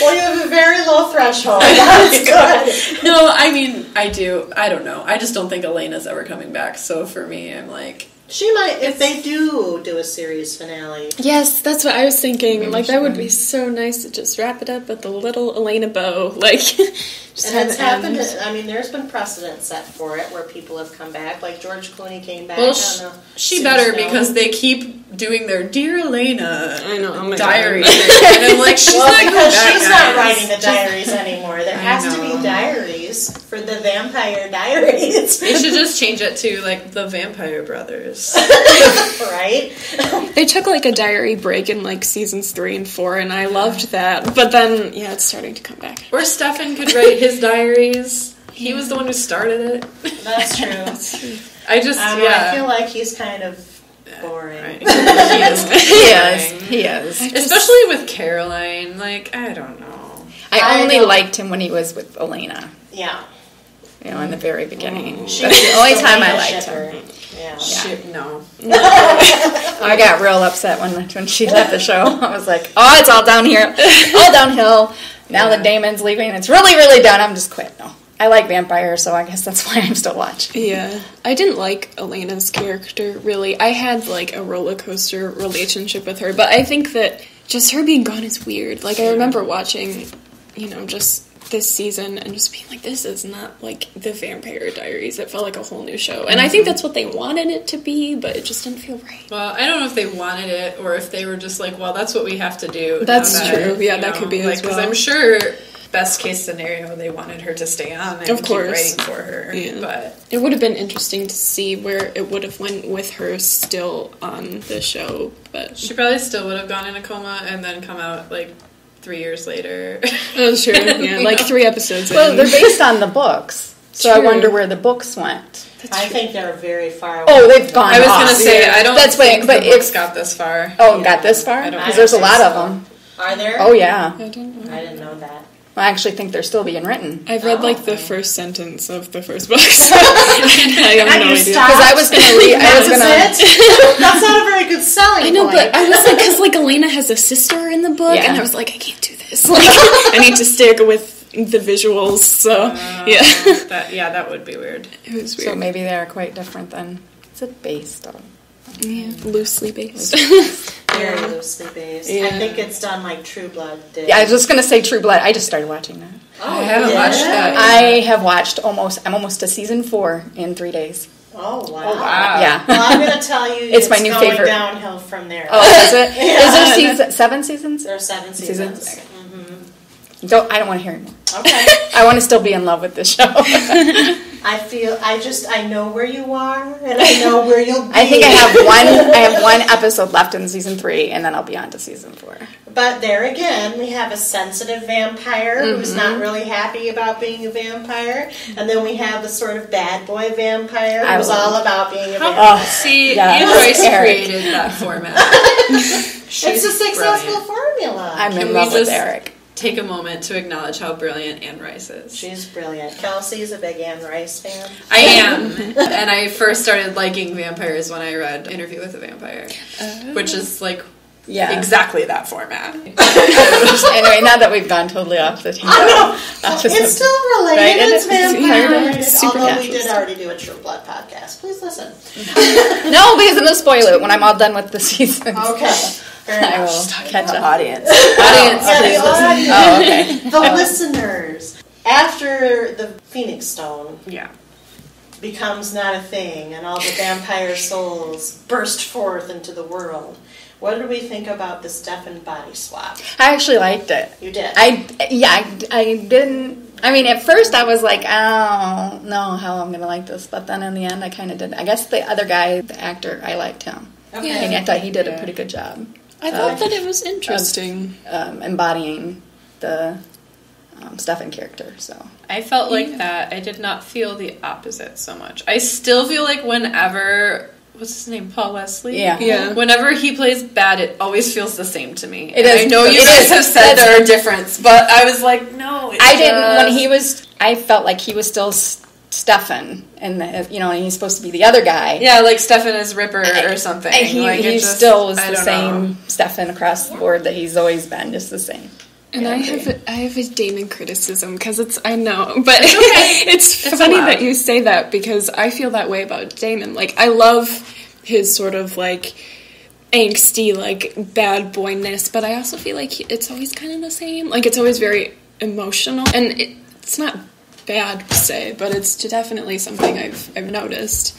Well, you have a very low threshold. That's good.
No, I mean, I do. I don't know. I just don't think Elena's ever coming back. So for me, I'm like...
She might, if they do a series finale.
Yes, that's what I was thinking. Like, that would be so nice to just wrap it up with a little Elena bow. Like, just
And
have
it's
it end.
happened, I mean, there's been precedent set for it where people have come back. Like George Clooney came back
Well,
on the
she
series
better
finale.
because they keep doing their Dear Elena
I know, oh my
diary
God.
thing. And I'm like, she's
Well,
not going
because
back,
she's not
guys.
writing the diaries anymore. There
I
has to
know.
be diaries for the Vampire Diaries.
They should just change it to, like, the Vampire Brothers.
Right?
They took, like, a diary break in, like, seasons 3 and 4, and I loved that. But then, yeah, it's starting to come back.
Or Stefan could write his diaries. He was the one who started it.
That's true.
I just,
I feel like he's kind of boring.
Right. He is.
I just-
Especially with Caroline. Like, I don't know.
I
I
only
don't-
liked him when he was with Elena.
Yeah.
You know, in the very beginning.
She
That's the
was
only
the
time I
Lena
liked
shipper.
him.
Yeah.
Shit, no.
I got real upset when she left the show. I was like, oh, it's all down here, all downhill. Now that Damon's leaving, it's really, really done. I'm just quit. No, I like vampires, so I guess that's why I'm still watching.
Yeah. I didn't like Elena's character, really. I had, like, a roller coaster relationship with her, but I think that just her being gone is weird. Like, I remember watching, you know, just this season and just being like, this is not like the Vampire Diaries. It felt like a whole new show. And I think that's what they wanted it to be, but it just didn't feel right.
Well, I don't know if they wanted it or if they were just like, well, that's what we have to do.
That's
now
true. Yeah,
you
that could be as
Because
well.
I'm sure, best case scenario, they wanted her to stay on and
Of
keep
course.
writing for her.
Yeah.
But
It would have been interesting to see where it would have went with her still on the show, but
she probably still would have gone in a coma and then come out like 3 years later.
oh, sure, yeah, like 3 episodes
Well,
in.
they're based on the books, so I
True.
wonder where the books went.
I think they're very far away.
Oh, they've gone
I was
off.
going to say, I don't
That's
think
why- but
the books
if-
got this far.
Oh, got this far?
I don't
Because there's a lot
think
of
so.
them.
Are there?
Oh, yeah.
I don't know.
I didn't know that.
I actually think they're still being written.
I've read like the first sentence of the first book, so I have
And
no
you
idea.
stopped?
Because I was going to read. I was
That
going
was
to.
it? That's not a very good selling
I know,
point.
but I was like, because like Elena has a sister in the book,
Yeah.
and I was like, I can't do this. Like, I need to stick with the visuals. So yeah,
That would be weird.
it was weird.
So maybe they are quite different then. Is it based on?
Yeah, loosely based.
Very loosely based.
Yeah.
I think it's done like True Blood did.
Yeah, I was just going to say True Blood. I just started watching that.
Oh,
I haven't
yeah?
watched that.
I have watched I'm almost to season 4 in 3 days.
Oh, wow.
Yeah.
Well, I'm going to tell you,
It's my new
going
favorite.
downhill from there.
Oh, is it?
Yeah.
Is there 7 seasons?
There are 7 seasons.
Seasons? I don't want to hear anymore.
Okay.
I want to still be in love with this show.
I know where you are, and I know where you'll be.
I think I have one episode left in season 3, and then I'll be on to season 4.
But there again, we have a sensitive vampire who's not really happy about being a vampire, and then we have the sort of bad boy vampire who's all about being a vampire.
See,
Yeah.
Anne Rice
Eric.
created that format.
It's a successful
brilliant.
formula.
I'm
Can
in
we
love with
just-
Eric.
Take a moment to acknowledge how brilliant Anne Rice is.
She's brilliant. Kelsey's a big Anne Rice fan.
I am. And I first started liking vampires when I read Interview with a Vampire, which is like
Yeah.
exactly that format.
Anyway, now that we've gone totally off the tangent.
I know.
Off the
It's
subject.
still related.
Right,
It's
it is.
vampire
Yeah,
related.
super
Although we
casual.
did already do a True Blood podcast. Please listen.
No, because I'm going to spoil it when I'm all done with the season.
Okay. Fair
I will
enough.
catch up.
Audience,
Yeah,
please
the
listen.
audience.
Oh, okay.
The listeners. After the Phoenix Stone
Yeah.
becomes not a thing and all the vampire souls burst forth into the world, what did we think about the Stefan body swap?
I actually liked it.
You did.
I didn't. I mean, at first I was like, I don't know how I'm going to like this. But then in the end, I kind of did. I guess the other guy, the actor, I liked him.
Okay.
And I thought he did a pretty good job.
I thought that it was interesting.
Embodying the Stefan character, so.
I felt like that. I did not feel the opposite so much. I still feel like whenever... What's his name? Paul Wesley?
Yeah.
Whenever he plays bad, it always feels the same to me.
It is.
I know you guys have said there are difference, but I was like, no.
I felt like he was still Stefan, and and he's supposed to be the other guy.
Yeah, like Stefan is Ripper or something.
And he still was the same Stefan across the board that he's always been, just the same.
And I have a Damon criticism because I know, but it's funny that you say that because I feel that way about Damon. Like, I love his sort of like angsty, like bad boyness, but I also feel like it's always kind of the same. Like, it's always very emotional, and it's not bad to say, but it's definitely something I've noticed.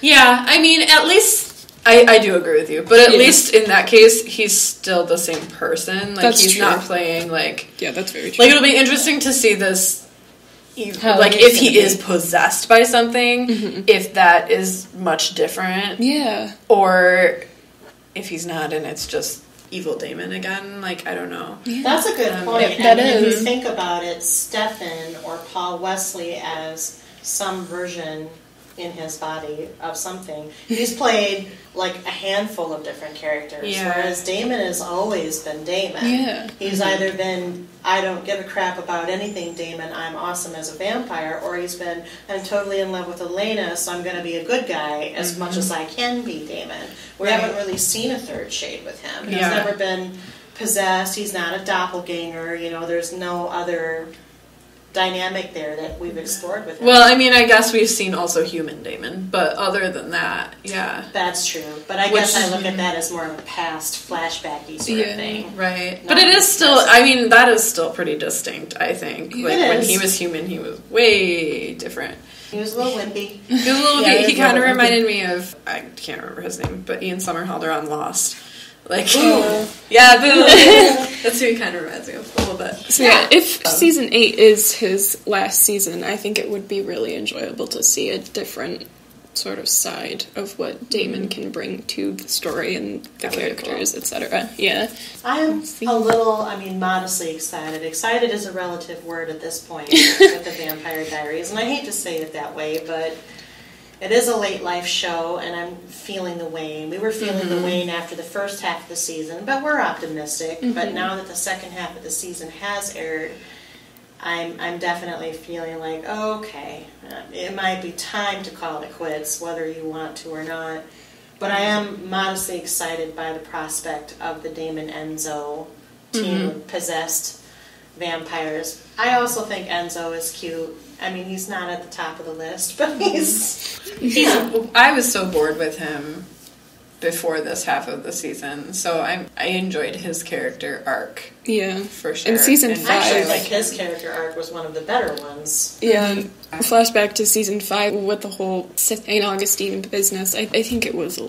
Yeah, I mean, at least. I do agree with you, but at least in that case, he's still the same person. Like, that's he's true. Not playing, like...
Yeah, that's very true.
Like, it'll be interesting to see this, like, if he is possessed by something, if that is much different.
Yeah.
Or if he's not, and it's just evil Damon again. Like, I don't know.
Yeah. That's a good point.
That
is. If you think about it, Stefan or Paul Wesley as some version... in his body of something. He's played like a handful of different characters, whereas Damon has always been Damon.
Yeah.
He's either been, I don't give a crap about anything, Damon, I'm awesome as a vampire, or he's been, I'm totally in love with Elena, so I'm going to be a good guy as much as I can be Damon. We haven't really seen a third shade with him. He's never been possessed, he's not a doppelganger, there's no other dynamic there that we've explored with him.
Well, I mean, I guess we've seen also human Damon, but other than that,
that's true. But I guess I look at that as more of a past flashbacky sort of thing,
right? But it is still. I mean, that is still pretty distinct. I think. Like when he was human, he was way different.
He was a little wimpy.
He was a little. He kind of reminded me of. I can't remember his name, but Ian Somerhalder on Lost. Like, boo. That's who he kind of reminds me of a little bit.
So if season 8 is his last season, I think it would be really enjoyable to see a different sort of side of what Damon can bring to the story and the characters, etc. Yeah.
I'm a little, modestly excited. Excited is a relative word at this point with the Vampire Diaries, and I hate to say it that way, but it is a late life show, and I'm feeling the wane. We were feeling the wane after the first half of the season, but we're optimistic. But now that the second half of the season has aired, I'm definitely feeling like, okay, it might be time to call it quits, whether you want to or not. But I am modestly excited by the prospect of the Damon Enzo team of possessed vampires. I also think Enzo is cute. He's not at the top of the list, but he's
I was so bored with him before this half of the season, so I enjoyed his character arc.
Yeah,
for sure.
In season 5,
I think his character arc was one of the better ones.
Yeah, flashback to season 5 with the whole St. Augustine business. I think it was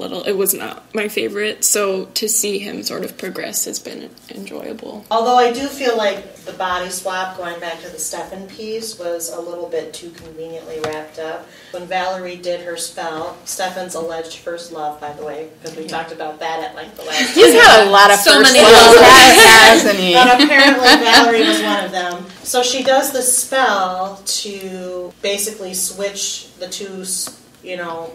not my favorite. So to see him sort of progress has been enjoyable.
Although I do feel like the body swap, going back to the Stefan piece, was a little bit too conveniently wrapped up. When Valerie did her spell, Stefan's alleged first love, by the way, because we talked about that at like the last.
He's had a lot of
so
first
many
loves, hasn't he?
But apparently Valerie was one of them. So she does the spell to basically switch the two,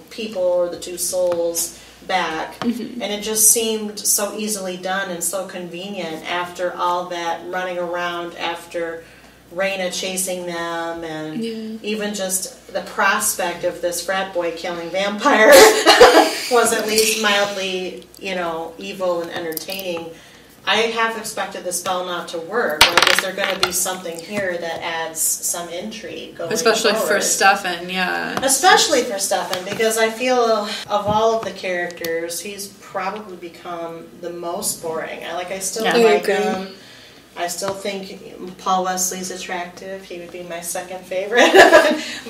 people or the two souls back. And it just seemed so easily done and so convenient after all that running around after Raina chasing them and even just the prospect of this frat boy killing vampire was at least mildly, evil and entertaining. I have expected the spell not to work. Like, is there going to be something here that adds some intrigue going
Especially
forward?
for Stefan,
Especially for Stefan, because I feel of all of the characters, he's probably become the most boring. I still like him. I still think Paul Wesley's attractive. He would be my second favorite.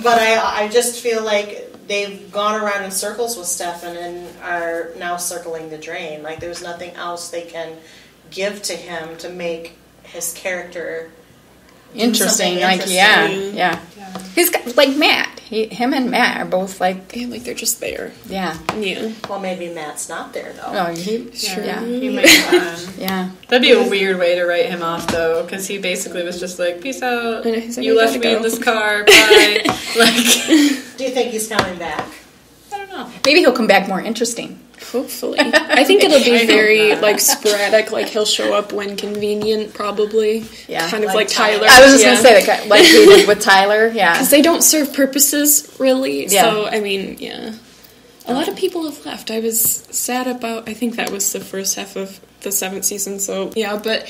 But I just feel like they've gone around in circles with Stefan and are now circling the drain. Like, there's nothing else they can give to him to make his character
interesting. Yeah. He's got, like Matt. him and Matt are both like
they're just there.
Yeah.
Well, maybe Matt's not there though.
Oh, sure. Yeah.
He might
Yeah.
That'd be a weird way to write him off, though, because he basically was just like, "Peace out.
I know, he's like,
You
"I
left
gotta
me
go."
in this car. Bye."
Do you think he's coming back?
I don't know.
Maybe he'll come back more interesting.
Hopefully. I think it'll be
I hope
very,
not.
sporadic. He'll show up when convenient, probably.
Yeah.
Kind of
Like
like Tyler.
I was just going to say, like we did with Tyler, yeah.
Because they don't serve purposes, really.
Yeah.
So, I mean, yeah. A lot of people have left. I was sad about, I think that was the first half of the 7th season, so, yeah, but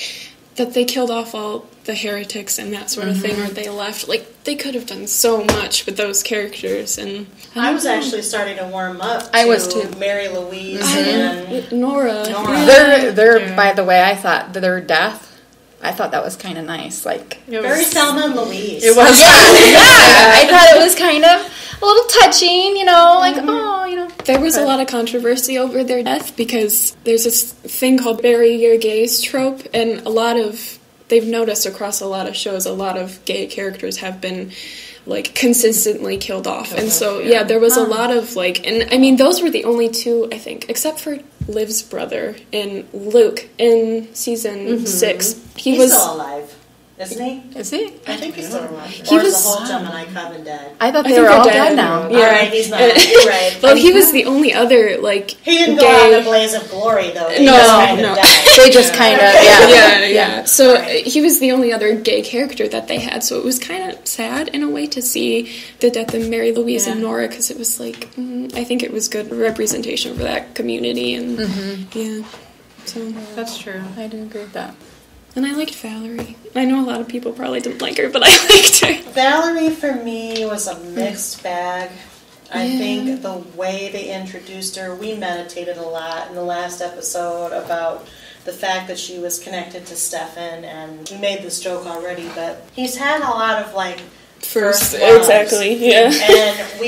that they killed off all the heretics and that sort of thing, or they left. They could have done so much with those characters, and...
I was actually starting to warm up to
I was too.
Mary Louise and
Nora.
They're by the way, I thought their death, I thought that was kind of nice.
very Thelma and Louise.
It was.
Yeah, I thought it was kind of a little touching,
There was a lot of controversy over their death because there's this thing called bury your gays trope, and they've noticed across a lot of shows, a lot of gay characters have been consistently killed off. And so, there was a lot of and I mean, those were the only two, I think, except for Liv's brother and Luke in season 6.
He's still alive, isn't he?
Is he?
I think he's still alive.
He
Or is
was-
the whole Gemini Coven dead?
I thought
I
they
think
were all
they're
dead
dead.
now.
Yeah.
All right, he's not. You're right.
Well, he was the only other,
He didn't go
gay...
out in a blaze of glory, though. They
No,
just kind of
no.
died.
They just kind of,
Yeah. So he was the only other gay character that they had. So it was kind of sad in a way to see the death of Mary Louise and Nora, because it was I think it was good representation for that community, and yeah. So
That's true.
I do agree with that.
and I liked Valerie. I know a lot of people probably didn't like her, but I liked her.
Valerie, for me, was a mixed bag. I think the way they introduced her, we meditated a lot in the last episode about the fact that she was connected to Stefan, and we made this joke already, but he's had a lot of first loves.
Exactly, yeah.
And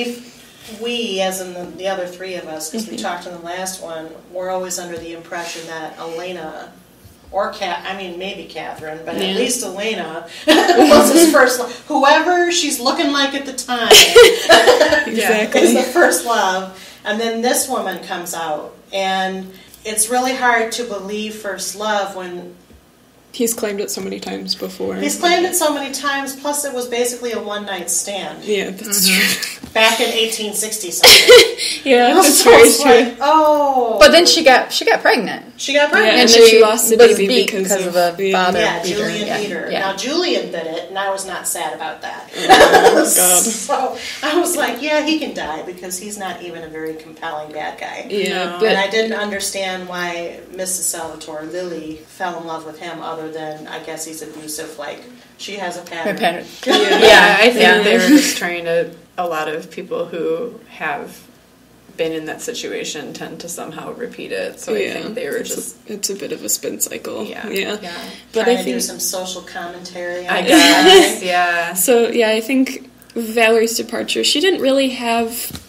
we, as in the other three of us, because we talked in the last one, we're always under the impression that Elena, or maybe Catherine, but at least Elena was his first love. Whoever she's looking like at the time
Exactly.
is the first love. And then this woman comes out, and it's really hard to believe first love when
He's claimed it so many times before.
he's claimed it so many times, plus it was basically a one-night stand.
Yeah, that's true.
Back in 1860 something.
Yeah, that's
So
very
it's
true.
like, oh.
But then she got pregnant.
She got
Yeah,
pregnant.
and
And
then
she
she lost the
was
baby
beat
because
of
of
the father.
Yeah,
beat her.
Julian beat her.
Yeah.
Now, Julian did it, and I was not sad about that.
God.
So I was like, yeah, he can die, because he's not even a very compelling bad guy.
Yeah,
No.
but
And I didn't understand why Mrs. Salvatore, Lily, fell in love with him, other than, I guess he's abusive. She has a pattern.
Yeah, I think
Yeah.
they were just trying to. A lot of people who have been in that situation tend to somehow repeat it. So I think they were
it's a bit of a spin cycle.
Yeah.
Yeah. But
Trying
I
to do
think
some social commentary.
I
on
guess, yeah.
so. Yeah, I think Valerie's departure. She didn't really have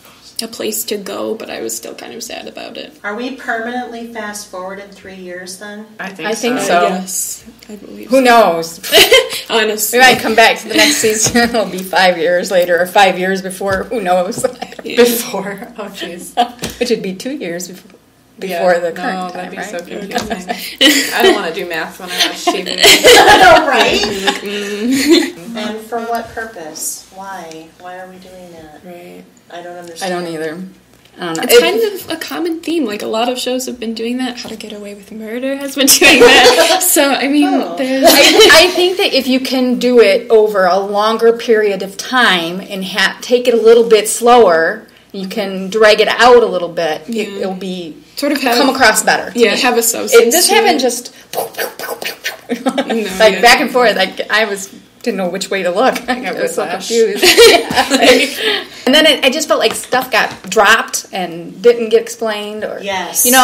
a place to go, but I was still kind of sad about it.
Are we permanently fast forwarded 3 years then?
I think
I think
so.
so.
Yes, I believe.
Who knows?
Honestly,
We might come back to the next season. It'll be 5 years later, or 5 years before. Who knows?
Before. Oh, jeez.
Which would be 2 years before
Yeah.
the current
No,
time,
that'd be
right?
so confusing. I don't want to do math when I watch TV.
I know, right? And for what purpose? Why? Why are we doing that?
right.
I don't
I
understand.
don't either. I don't know.
It's kind of a common theme. A lot of shows have been doing that. How to Get Away with Murder has been doing that. So, I mean, there's...
I think that if you can do it over a longer period of time and take it a little bit slower, you can drag it out a little bit. It'll be
sort of
come across better. to me.
have a substance.
This
to
happened
it.
just
No,
back and forth. I didn't know which way to look. I was so
whiplash.
confused. And then I just felt like stuff got dropped and didn't get explained, or
Yes.
in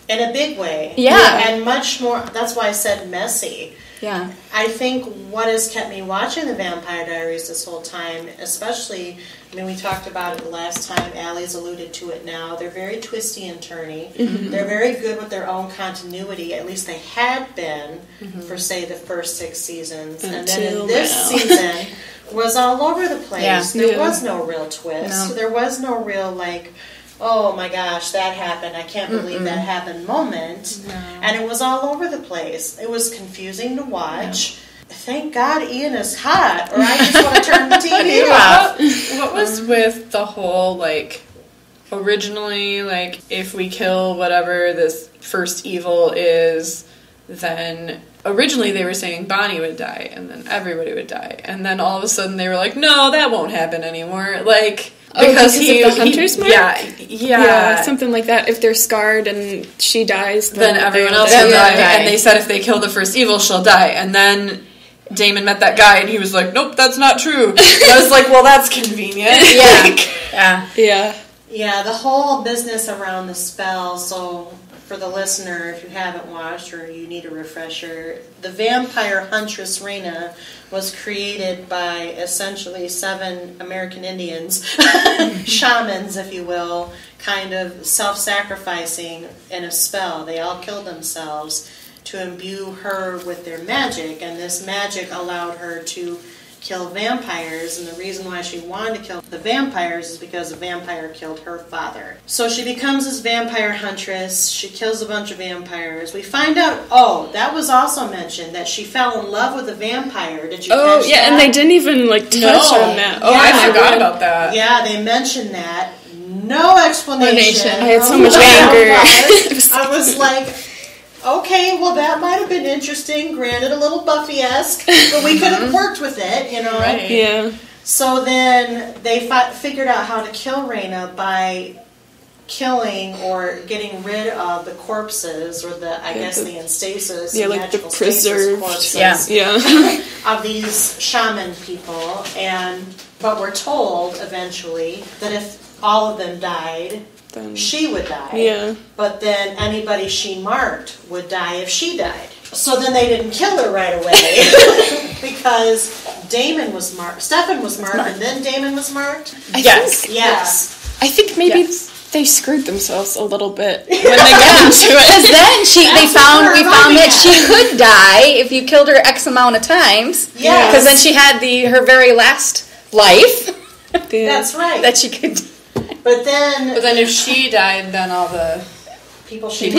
In a big way.
Yeah.
And much more, that's why I said messy.
yeah.
I think what has kept me watching the Vampire Diaries this whole time, especially, we talked about it the last time, Allie's alluded to it now, they're very twisty and turny. Mm-hmm. They're very good with their own continuity, at least they had been for, say, the first 6 seasons. And then in this season, was all over the place.
Yeah.
There was no real twist.
No.
There was no real, like, oh my gosh, that happened. I can't believe that happened moment.
No.
And it was all over the place. It was confusing to watch. Thank God Ian is hot, or I just want to turn the TV off.
What was with the whole, like, originally, like, if we kill whatever this first evil is, then originally they were saying Bonnie would die, and then everybody would die. And then all of a sudden they were like, no, that won't happen anymore. Like, because
of the hunter's mark?
Yeah,
something like that. If they're scarred and she dies,
then everyone else will die. And they said if they kill the first evil, she'll die. And then Damon met that guy, and he was like, nope, that's not true. And I was like, well, that's convenient.
Yeah, the whole business around the spell, so for the listener, if you haven't watched or you need a refresher, the vampire huntress Rena was created by essentially 7 American Indians, shamans, if you will, kind of self-sacrificing in a spell. They all killed themselves to imbue her with their magic, and this magic allowed her to kill vampires, and the reason why she wanted to kill the vampires is because a vampire killed her father. So she becomes this vampire huntress, she kills a bunch of vampires. We find out, that was also mentioned, that she fell in love with a vampire. Did you catch that?
And they didn't even, like, touch on that.
Oh,
I forgot about that.
Yeah, they mentioned that. No explanation.
I had so much anger.
I was like, okay, well, that might have been interesting. Granted, a little Buffy-esque, but we could have worked with it, you know.
Right.
Yeah.
So then they figured out how to kill Rena by killing or getting rid of the corpses, or the in stasis,
like the
magical
preserved
corpses of these shaman people. But we're told eventually that if all of them died, she would die.
Yeah.
But then anybody she marked would die if she died. So then they didn't kill her right away because Damon was marked. Stefan was marked, and then Damon was marked.
Yes. I think maybe they screwed themselves a little bit when they got into it.
Because then we found that she could die if you killed her X amount of times.
Yes.
Because then she had her very last life.
That's right.
That she could.
But then
if she died, then all the
people
she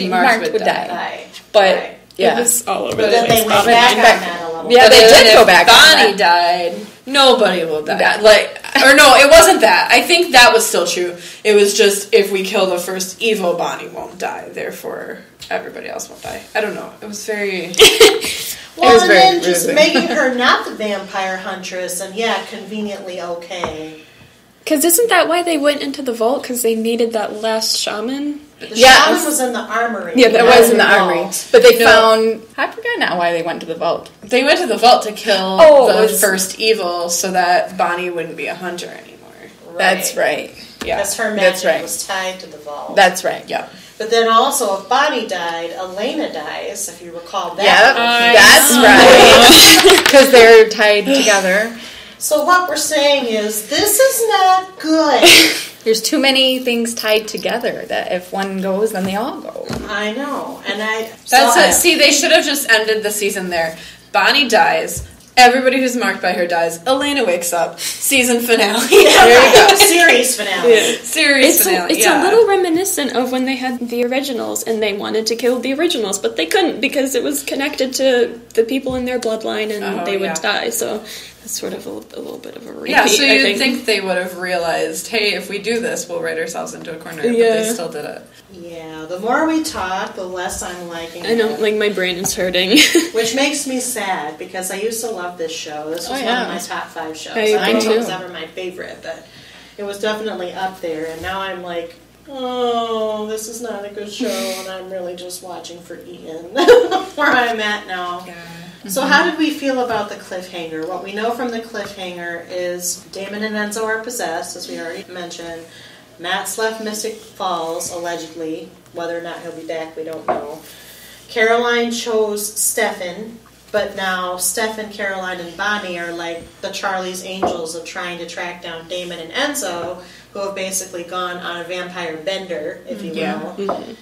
marked would die.
But
it was all over.
But then they went back on that a little bit.
Yeah, they did go back.
Bonnie died, nobody will die. It wasn't that. I think that was still true. It was just if we kill the first evil, Bonnie won't die. Therefore, everybody else won't die. I don't know. It was very.
Well, and then just making her not the vampire huntress, and conveniently okay.
Because isn't that why they went into the vault? Because they needed that last shaman?
The shaman was in the armory.
Yeah, that was in the armory. But they found... I forgot now why they went to the vault.
They went to the vault to kill the first evil so that Bonnie wouldn't be a hunter anymore.
Right.
That's right.
Yeah. Because her magic was tied to the vault.
That's right.
Yeah.
But then also, if Bonnie died, Elena dies, if you recall that.
That's right. Because they're tied together.
So what we're saying is, this is not good.
There's too many things tied together that if one goes, then they all go.
I know. And
See, they should have just ended the season there. Bonnie dies. Everybody who's marked by her dies. Elena wakes up. Season finale.
There you go. Series finale.
Yeah.
Series finale.
It's a little reminiscent of when they had the originals and they wanted to kill the originals, but they couldn't because it was connected to the people in their bloodline and they would die. So it's sort of a little bit of a repeat.
Yeah, so you'd think they would have realized, hey, if we do this, we'll write ourselves into a corner. But they still did it.
Yeah, the more we talk, the less I'm liking it.
I know, my brain is hurting.
Which makes me sad, because I used to love this show. This was one of my top 5 shows.
I
don't know if
too.
it was ever my favorite, but it was definitely up there. And now I'm like, oh, this is not a good show, and I'm really just watching for Ian, where I'm at now. Yeah. So how did we feel about the cliffhanger? What we know from the cliffhanger is Damon and Enzo are possessed, as we already mentioned. Matt's left Mystic Falls, allegedly. Whether or not he'll be back, we don't know. Caroline chose Stefan, but now Stefan, Caroline, and Bonnie are like the Charlie's Angels of trying to track down Damon and Enzo, who have basically gone on a vampire bender, if you will.
Mm-hmm.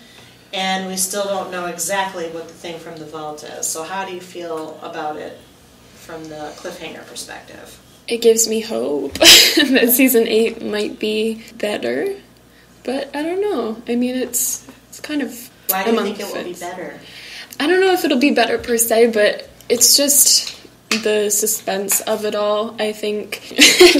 And we still don't know exactly what the thing from the vault is. So how do you feel about it from the cliffhanger perspective?
it gives me hope that season 8 might be better. But I don't know. I mean, it's kind of
Why do you think it will be better?
I don't know if it'll be better per se, but it's just the suspense of it all, I think.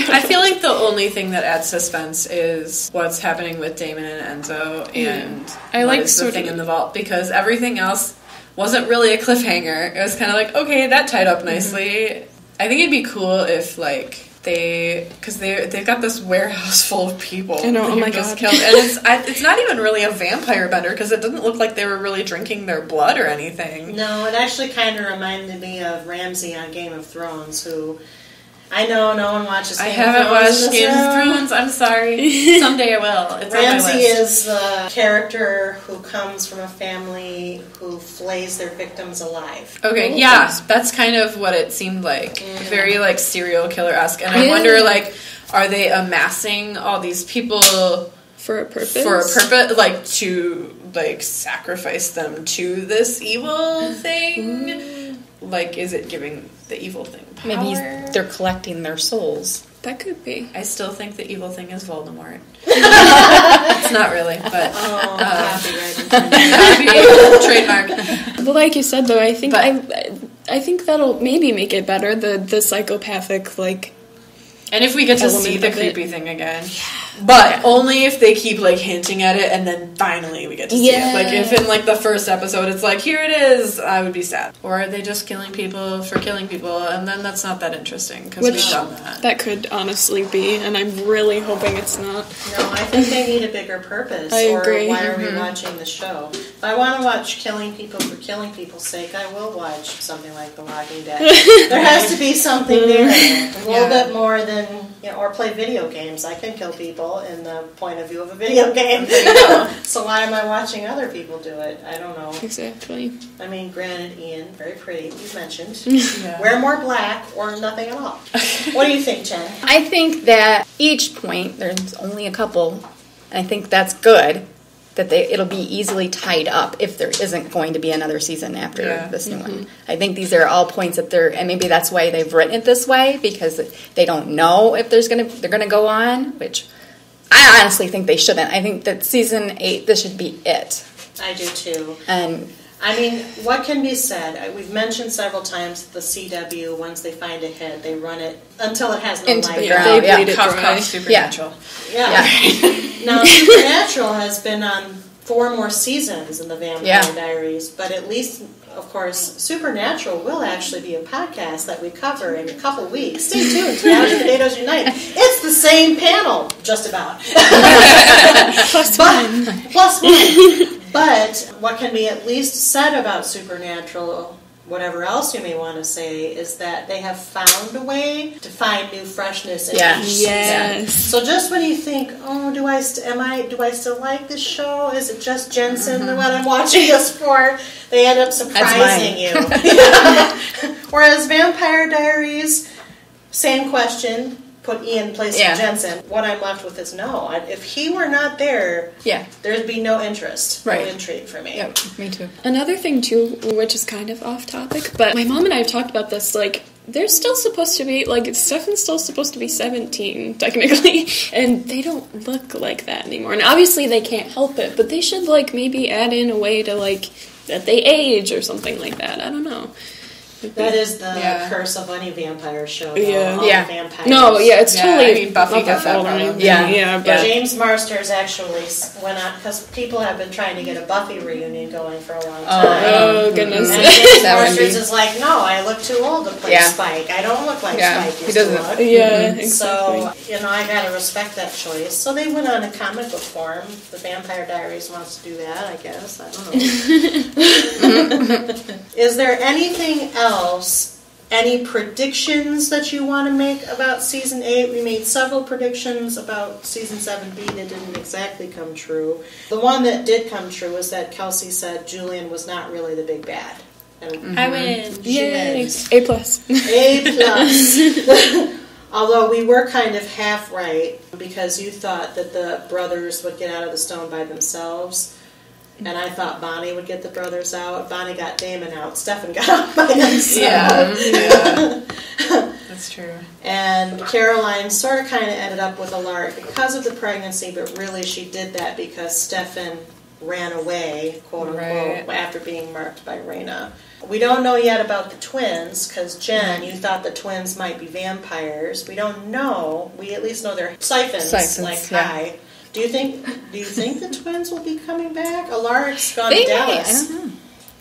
I feel like the only thing that adds suspense is what's happening with Damon and Enzo and
I
what
like
is the thing in the vault, because everything else wasn't really a cliffhanger. It was kind of like, okay, that tied up nicely. I think it'd be cool if, like, because they've got this warehouse full of people.
I know, oh my God.
Killed. And it's not even really a vampire bender, because it doesn't look like they were really drinking their blood or anything.
No, it actually kind of reminded me of Ramsay on Game of Thrones, who... I know no one watches Game of Thrones.
I haven't watched Game of Thrones. I'm sorry. Someday I will. It's
Ramsay
on my list.
is the character who comes from a family who flays their victims alive.
Okay, yeah, that's kind of what it seemed like. Very, like, serial killer-esque. And I wonder, like, are they amassing all these people...
For a purpose?
For a purpose, like, to, like, sacrifice them to this evil thing? Like, is it giving the evil thing power?
Maybe they're collecting their souls.
That could be.
I still think the evil thing is Voldemort. It's not really, but... trademark.
But like you said, though, I think I think that'll maybe make it better, the psychopathic, like...
And if we get to see the creepy thing again. But only if they keep, like, hinting at it, and then finally we get to see it. Like, if in, like, the first episode it's like, here it is, I would be sad. Or are they just killing people for killing people, and then that's not that interesting, because we've done that.
That could honestly be, and I'm really hoping it's not.
No, I think they need a bigger purpose.
I agree.
Or why are we watching the show? If I want to watch killing people for killing people's sake, I will watch something like The Walking Dead. There has to be something there. A little bit more than, or play video games. I can kill people in the point of view of a video game. So why am I watching other people do it? I don't know.
Exactly.
I mean, granted, Ian, very pretty, you've mentioned. Wear more black or nothing at all. What do you think, Jen?
I think that each point, there's only a couple, and I think that's good, that it'll be easily tied up if there isn't going to be another season after this new one. I think these are all points that and maybe that's why they've written it this way, because they don't know if they're gonna go on, which I honestly think they shouldn't. I think that season 8, this should be it.
I do too.
And
I mean, what can be said? We've mentioned several times the CW, once they find a hit, they run it until it has no
into
life.
the ground.
They bleed it dry.
Supernatural.
Yeah. Now, Supernatural has been on 4 more seasons in the Vampire Diaries, but at least, of course, Supernatural will actually be a podcast that we cover in a couple weeks. Stay tuned to Couch Potatoes Unite. It's the same panel, just about.
Plus one.
Plus one. But what can be at least said about Supernatural, whatever else you may want to say, is that they have found a way to find new freshness in each season.
Yes.
So just when you think, oh, do I still like this show? Is it just Jensen what I'm watching this for? They end up surprising you. Whereas Vampire Diaries, same question. Put Ian in place of Jensen. What I'm left with is no. If he were not there, there'd be no interest, no intrigue for me.
Yeah, me too.
Another thing, too, which is kind of off topic, but my mom and I have talked about this, like, they're still supposed to be, like, Stefan's still supposed to be 17, technically, and they don't look like that anymore. And obviously they can't help it, but they should, like, maybe add in a way to, like, that they age or something like that. I don't know.
That is the curse of any vampire show.
Yeah.
All the vampires.
No, it's totally.
I mean, Buffy got that problem.
But
James Marsters actually went on, because people have been trying to get a Buffy reunion going for a long time.
Oh, goodness.
And James Marsters is like, no, I look too old to play Spike. I don't look like Spike used to look.
Exactly.
So, I gotta respect that choice. So they went on a comic book form. The Vampire Diaries wants to do that, I guess. I don't know. Is there anything else? Any predictions that you want to make about season 8? We made several predictions about season 7B that didn't exactly come true. The one that did come true is that Kelsey said Julian was not really the big bad. And
I win.
Yay. A+.
A+. Although we were kind of half right, because you thought that the brothers would get out of the stone by themselves. And I thought Bonnie would get the brothers out. Bonnie got Damon out. Stefan got out by himself.
Yeah. That's true.
And Caroline sort of kind of ended up with Alaric because of the pregnancy, but really she did that because Stefan ran away, quote unquote, after being marked by Reyna. We don't know yet about the twins, because Jen, you thought the twins might be vampires. We don't know. We at least know they're siphons like Kai. Do you think the twins will be coming back? Alaric's gone to Dallas.
I don't know.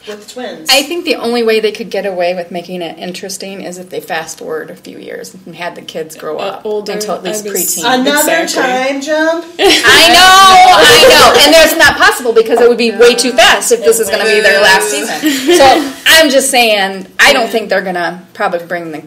With twins.
I think the only way they could get away with making it interesting is if they fast forward a few years and had the kids grow up
older,
until at least preteen.
Another time jump?
I know. And that's not possible because it would be way too fast if this is going to be their last season. So I'm just saying, I don't think they're going to probably bring the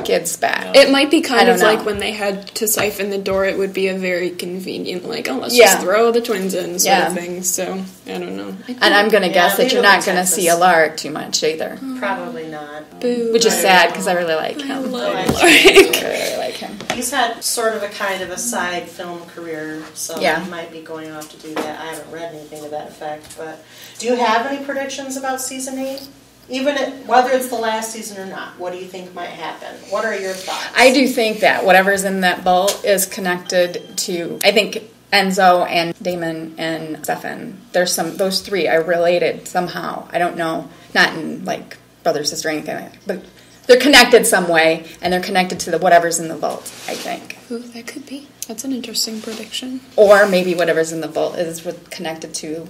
kids back.
It might be kind of
know.
like when they had to siphon the door, it would be a very convenient, like, let's just throw the twins in sort of thing. So, I don't know.
And I'm going to guess that you're not going to see Alaric too much either.
Probably not.
Boo.
Which is sad because I really like him.
I love
I
Alaric.
really like him.
He's had sort of a kind of a side film career, so he might be going off to do that. I haven't read anything to that effect, but do you have any predictions about season 8? Even whether it's the last season or not, what do you think might happen? What are your thoughts?
I do think that whatever's in that vault is connected to, I think Enzo and Damon and Stefan, those three are related somehow. I don't know, not in like brother, sister, anything like that, but they're connected some way, and they're connected to whatever's in the vault, I think.
Ooh, that could be. That's an interesting prediction.
Or maybe whatever's in the vault is connected to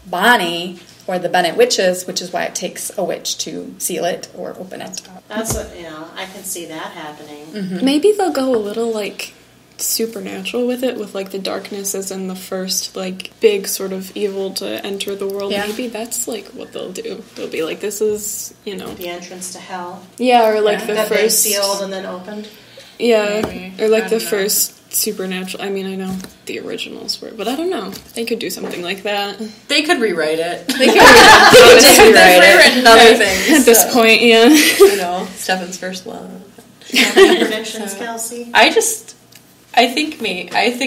Bonnie or the Bennett witches, which is why it takes a witch to seal it or open it.
That's I can see that happening.
Mm-hmm.
Maybe they'll go a little like supernatural with it, with like the darkness as in the first like big sort of evil to enter the world. Maybe that's like what they'll do. They'll be like, this is,
the entrance to hell.
Yeah, or like the
that
first
they sealed and then opened.
Yeah,
Maybe.
or like the first supernatural. I mean, I know the originals were, but I don't know. They could do something like that.
They could rewrite it.
They can rewrite it.
Other things.
At this point, yeah.
Stefan's first love.
Any predictions, Kelsey?
I think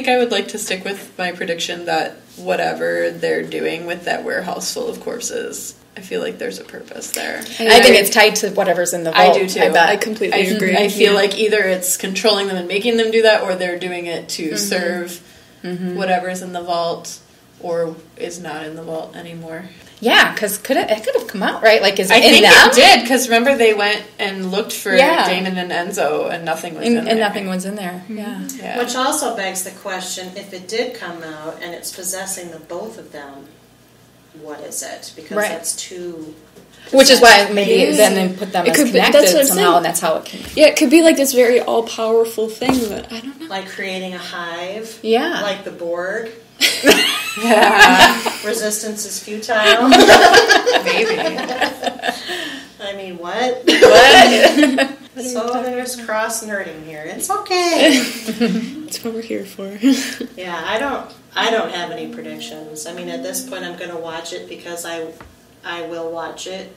I would like to stick with my prediction that whatever they're doing with that warehouse full of corpses, I feel like there's a purpose there.
I think it's tied to whatever's in the vault.
I do too.
I
completely agree.
I feel like either it's controlling them and making them do that, or they're doing it to serve whatever's in the vault, or is not in the vault anymore.
Yeah, because it could have come out, right? Like, is it
I
in
think
them?
it did, because remember they went and looked for Damon and Enzo, and nothing was in there.
And nothing was in there, yeah.
Which also begs the question, if it did come out and it's possessing the both of them, what is it? Because that's too...
Which is why maybe then they put them as connected somehow, and that's how it can...
Yeah, it could be like this very all-powerful thing, but I don't know.
Like creating a hive?
Yeah.
Like the Borg?
Yeah.
Resistance is futile?
Maybe.
I mean, what?
What?
So there's cross nerding here. It's okay.
That's what we're here for.
Yeah, I don't have any predictions. I mean, at this point, I'm going to watch it because I will watch it.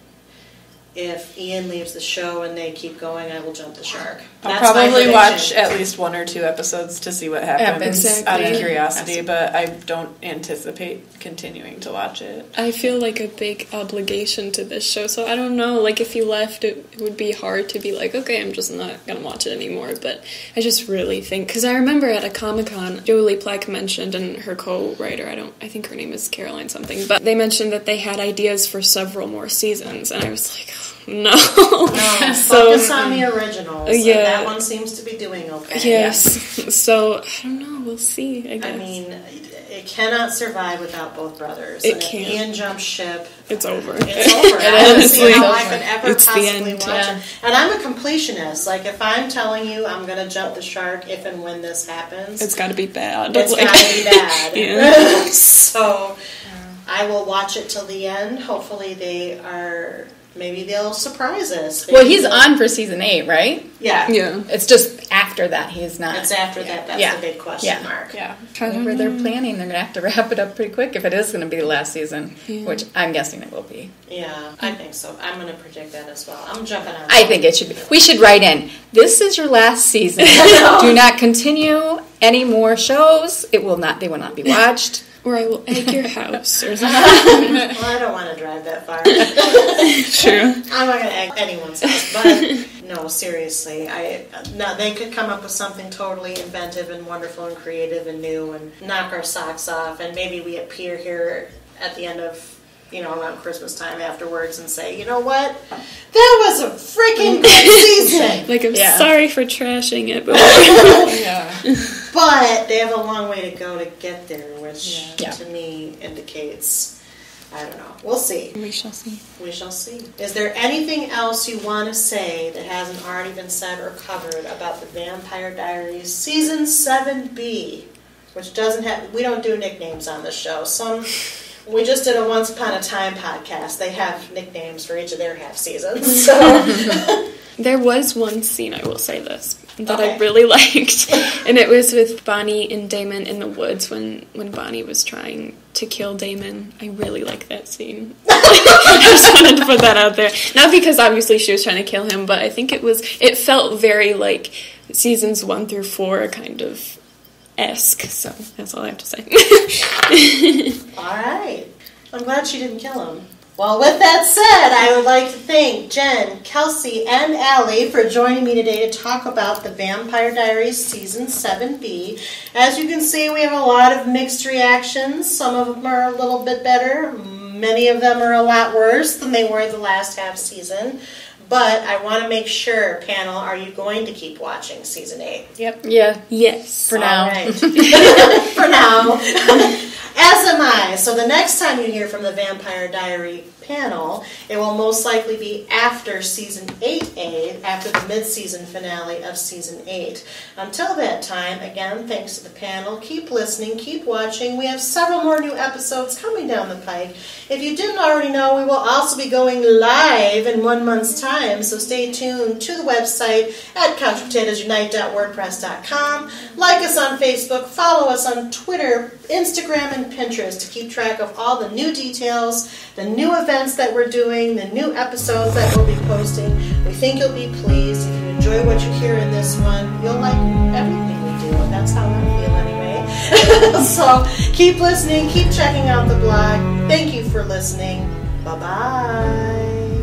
If Ian leaves the show and they keep going, I will jump the shark.
I'll probably watch at least 1 or 2 episodes to see what happens out of curiosity, but I don't anticipate continuing to watch it.
I feel like a big obligation to this show, so I don't know. Like, if you left, it would be hard to be like, okay, I'm just not going to watch it anymore. But I just really think, because I remember at a Comic-Con, Jolie Plack mentioned, and her co-writer, I think her name is Caroline something, but they mentioned that they had ideas for several more seasons, and I was like, no.
Focus on the originals.
Yeah.
That one seems to be doing okay.
Yes. So, I don't know. We'll see, I guess.
I mean, it cannot survive without both brothers.
It
and
can't.
If Ian jumps ship,
It's over.
It's over. I don't see how I could ever
It's the
possibly
end,
watch
yeah.
it. And I'm a completionist. Like, if I'm telling you I'm going to jump the shark if and when this happens,
It's got to be bad.
it's
Like-
got to be bad.
Yeah.
So, I will watch it till the end. Hopefully maybe they'll surprise us.
Well, he's on for season 8, right?
Yeah.
Yeah.
It's just after that he's not.
It's after that. That's the big question mark.
Yeah.
Whatever they're planning, they're going to have to wrap it up pretty quick if it is going to be the last season, which I'm guessing it will be.
Yeah, I think so. I'm going to predict that as well. I'm jumping on
I think it should be. We should write in, this is your last season. Do not continue any more shows. They will not be watched.
Or I will egg your house or something.
Well, I don't want to drive that far.
True.
I'm not going to egg anyone's house, but No, seriously. No, they could come up with something totally inventive and wonderful and creative and new and knock our socks off, and maybe we appear here at the end of, around Christmas time afterwards and say, you know what? That was a freaking good season!
Like, I'm sorry for trashing it, but...
But they have a long way to go to get there, which to me indicates... I don't know. We'll see.
We shall see.
We shall see. Is there anything else you want to say that hasn't already been said or covered about the Vampire Diaries Season 7B? Which doesn't have... We don't do nicknames on this show. We just did a Once Upon a Time podcast. They have nicknames for each of their half seasons. So...
There was one scene, I will say this, that I really liked. And it was with Bonnie and Damon in the woods when Bonnie was trying to kill Damon. I really like that scene. I just wanted to put that out there. Not because obviously she was trying to kill him, but I think it felt very like seasons 1 through 4 kind of esque. So that's all I have to say.
All right. I'm glad she didn't kill him. Well, with that said, I would like to thank Jen, Kelsey, and Allie for joining me today to talk about the Vampire Diaries Season 7B. As you can see, we have a lot of mixed reactions. Some of them are a little bit better. Many of them are a lot worse than they were the last half season. But I want to make sure, panel, are you going to keep watching Season 8?
Yep.
Yeah. Yes.
For now.
All right. For now. As am I. So the next time you hear from the Vampire Diary panel, it will most likely be after Season 8A, after the mid-season finale of Season 8. Until that time, again, thanks to the panel. Keep listening, keep watching. We have several more new episodes coming down the pike. If you didn't already know, we will also be going live in 1 month's time, so stay tuned to the website at couchpotatoesunite.wordpress.com. Like us on Facebook, follow us on Twitter, Instagram, and Pinterest to keep track of all the new details, the new events that we're doing, the new episodes that we'll be posting. We think you'll be pleased. If you enjoy what you hear in this one, you'll like everything we do, and that's how I feel anyway. So keep listening, keep checking out the blog. Thank you for listening. Bye-bye.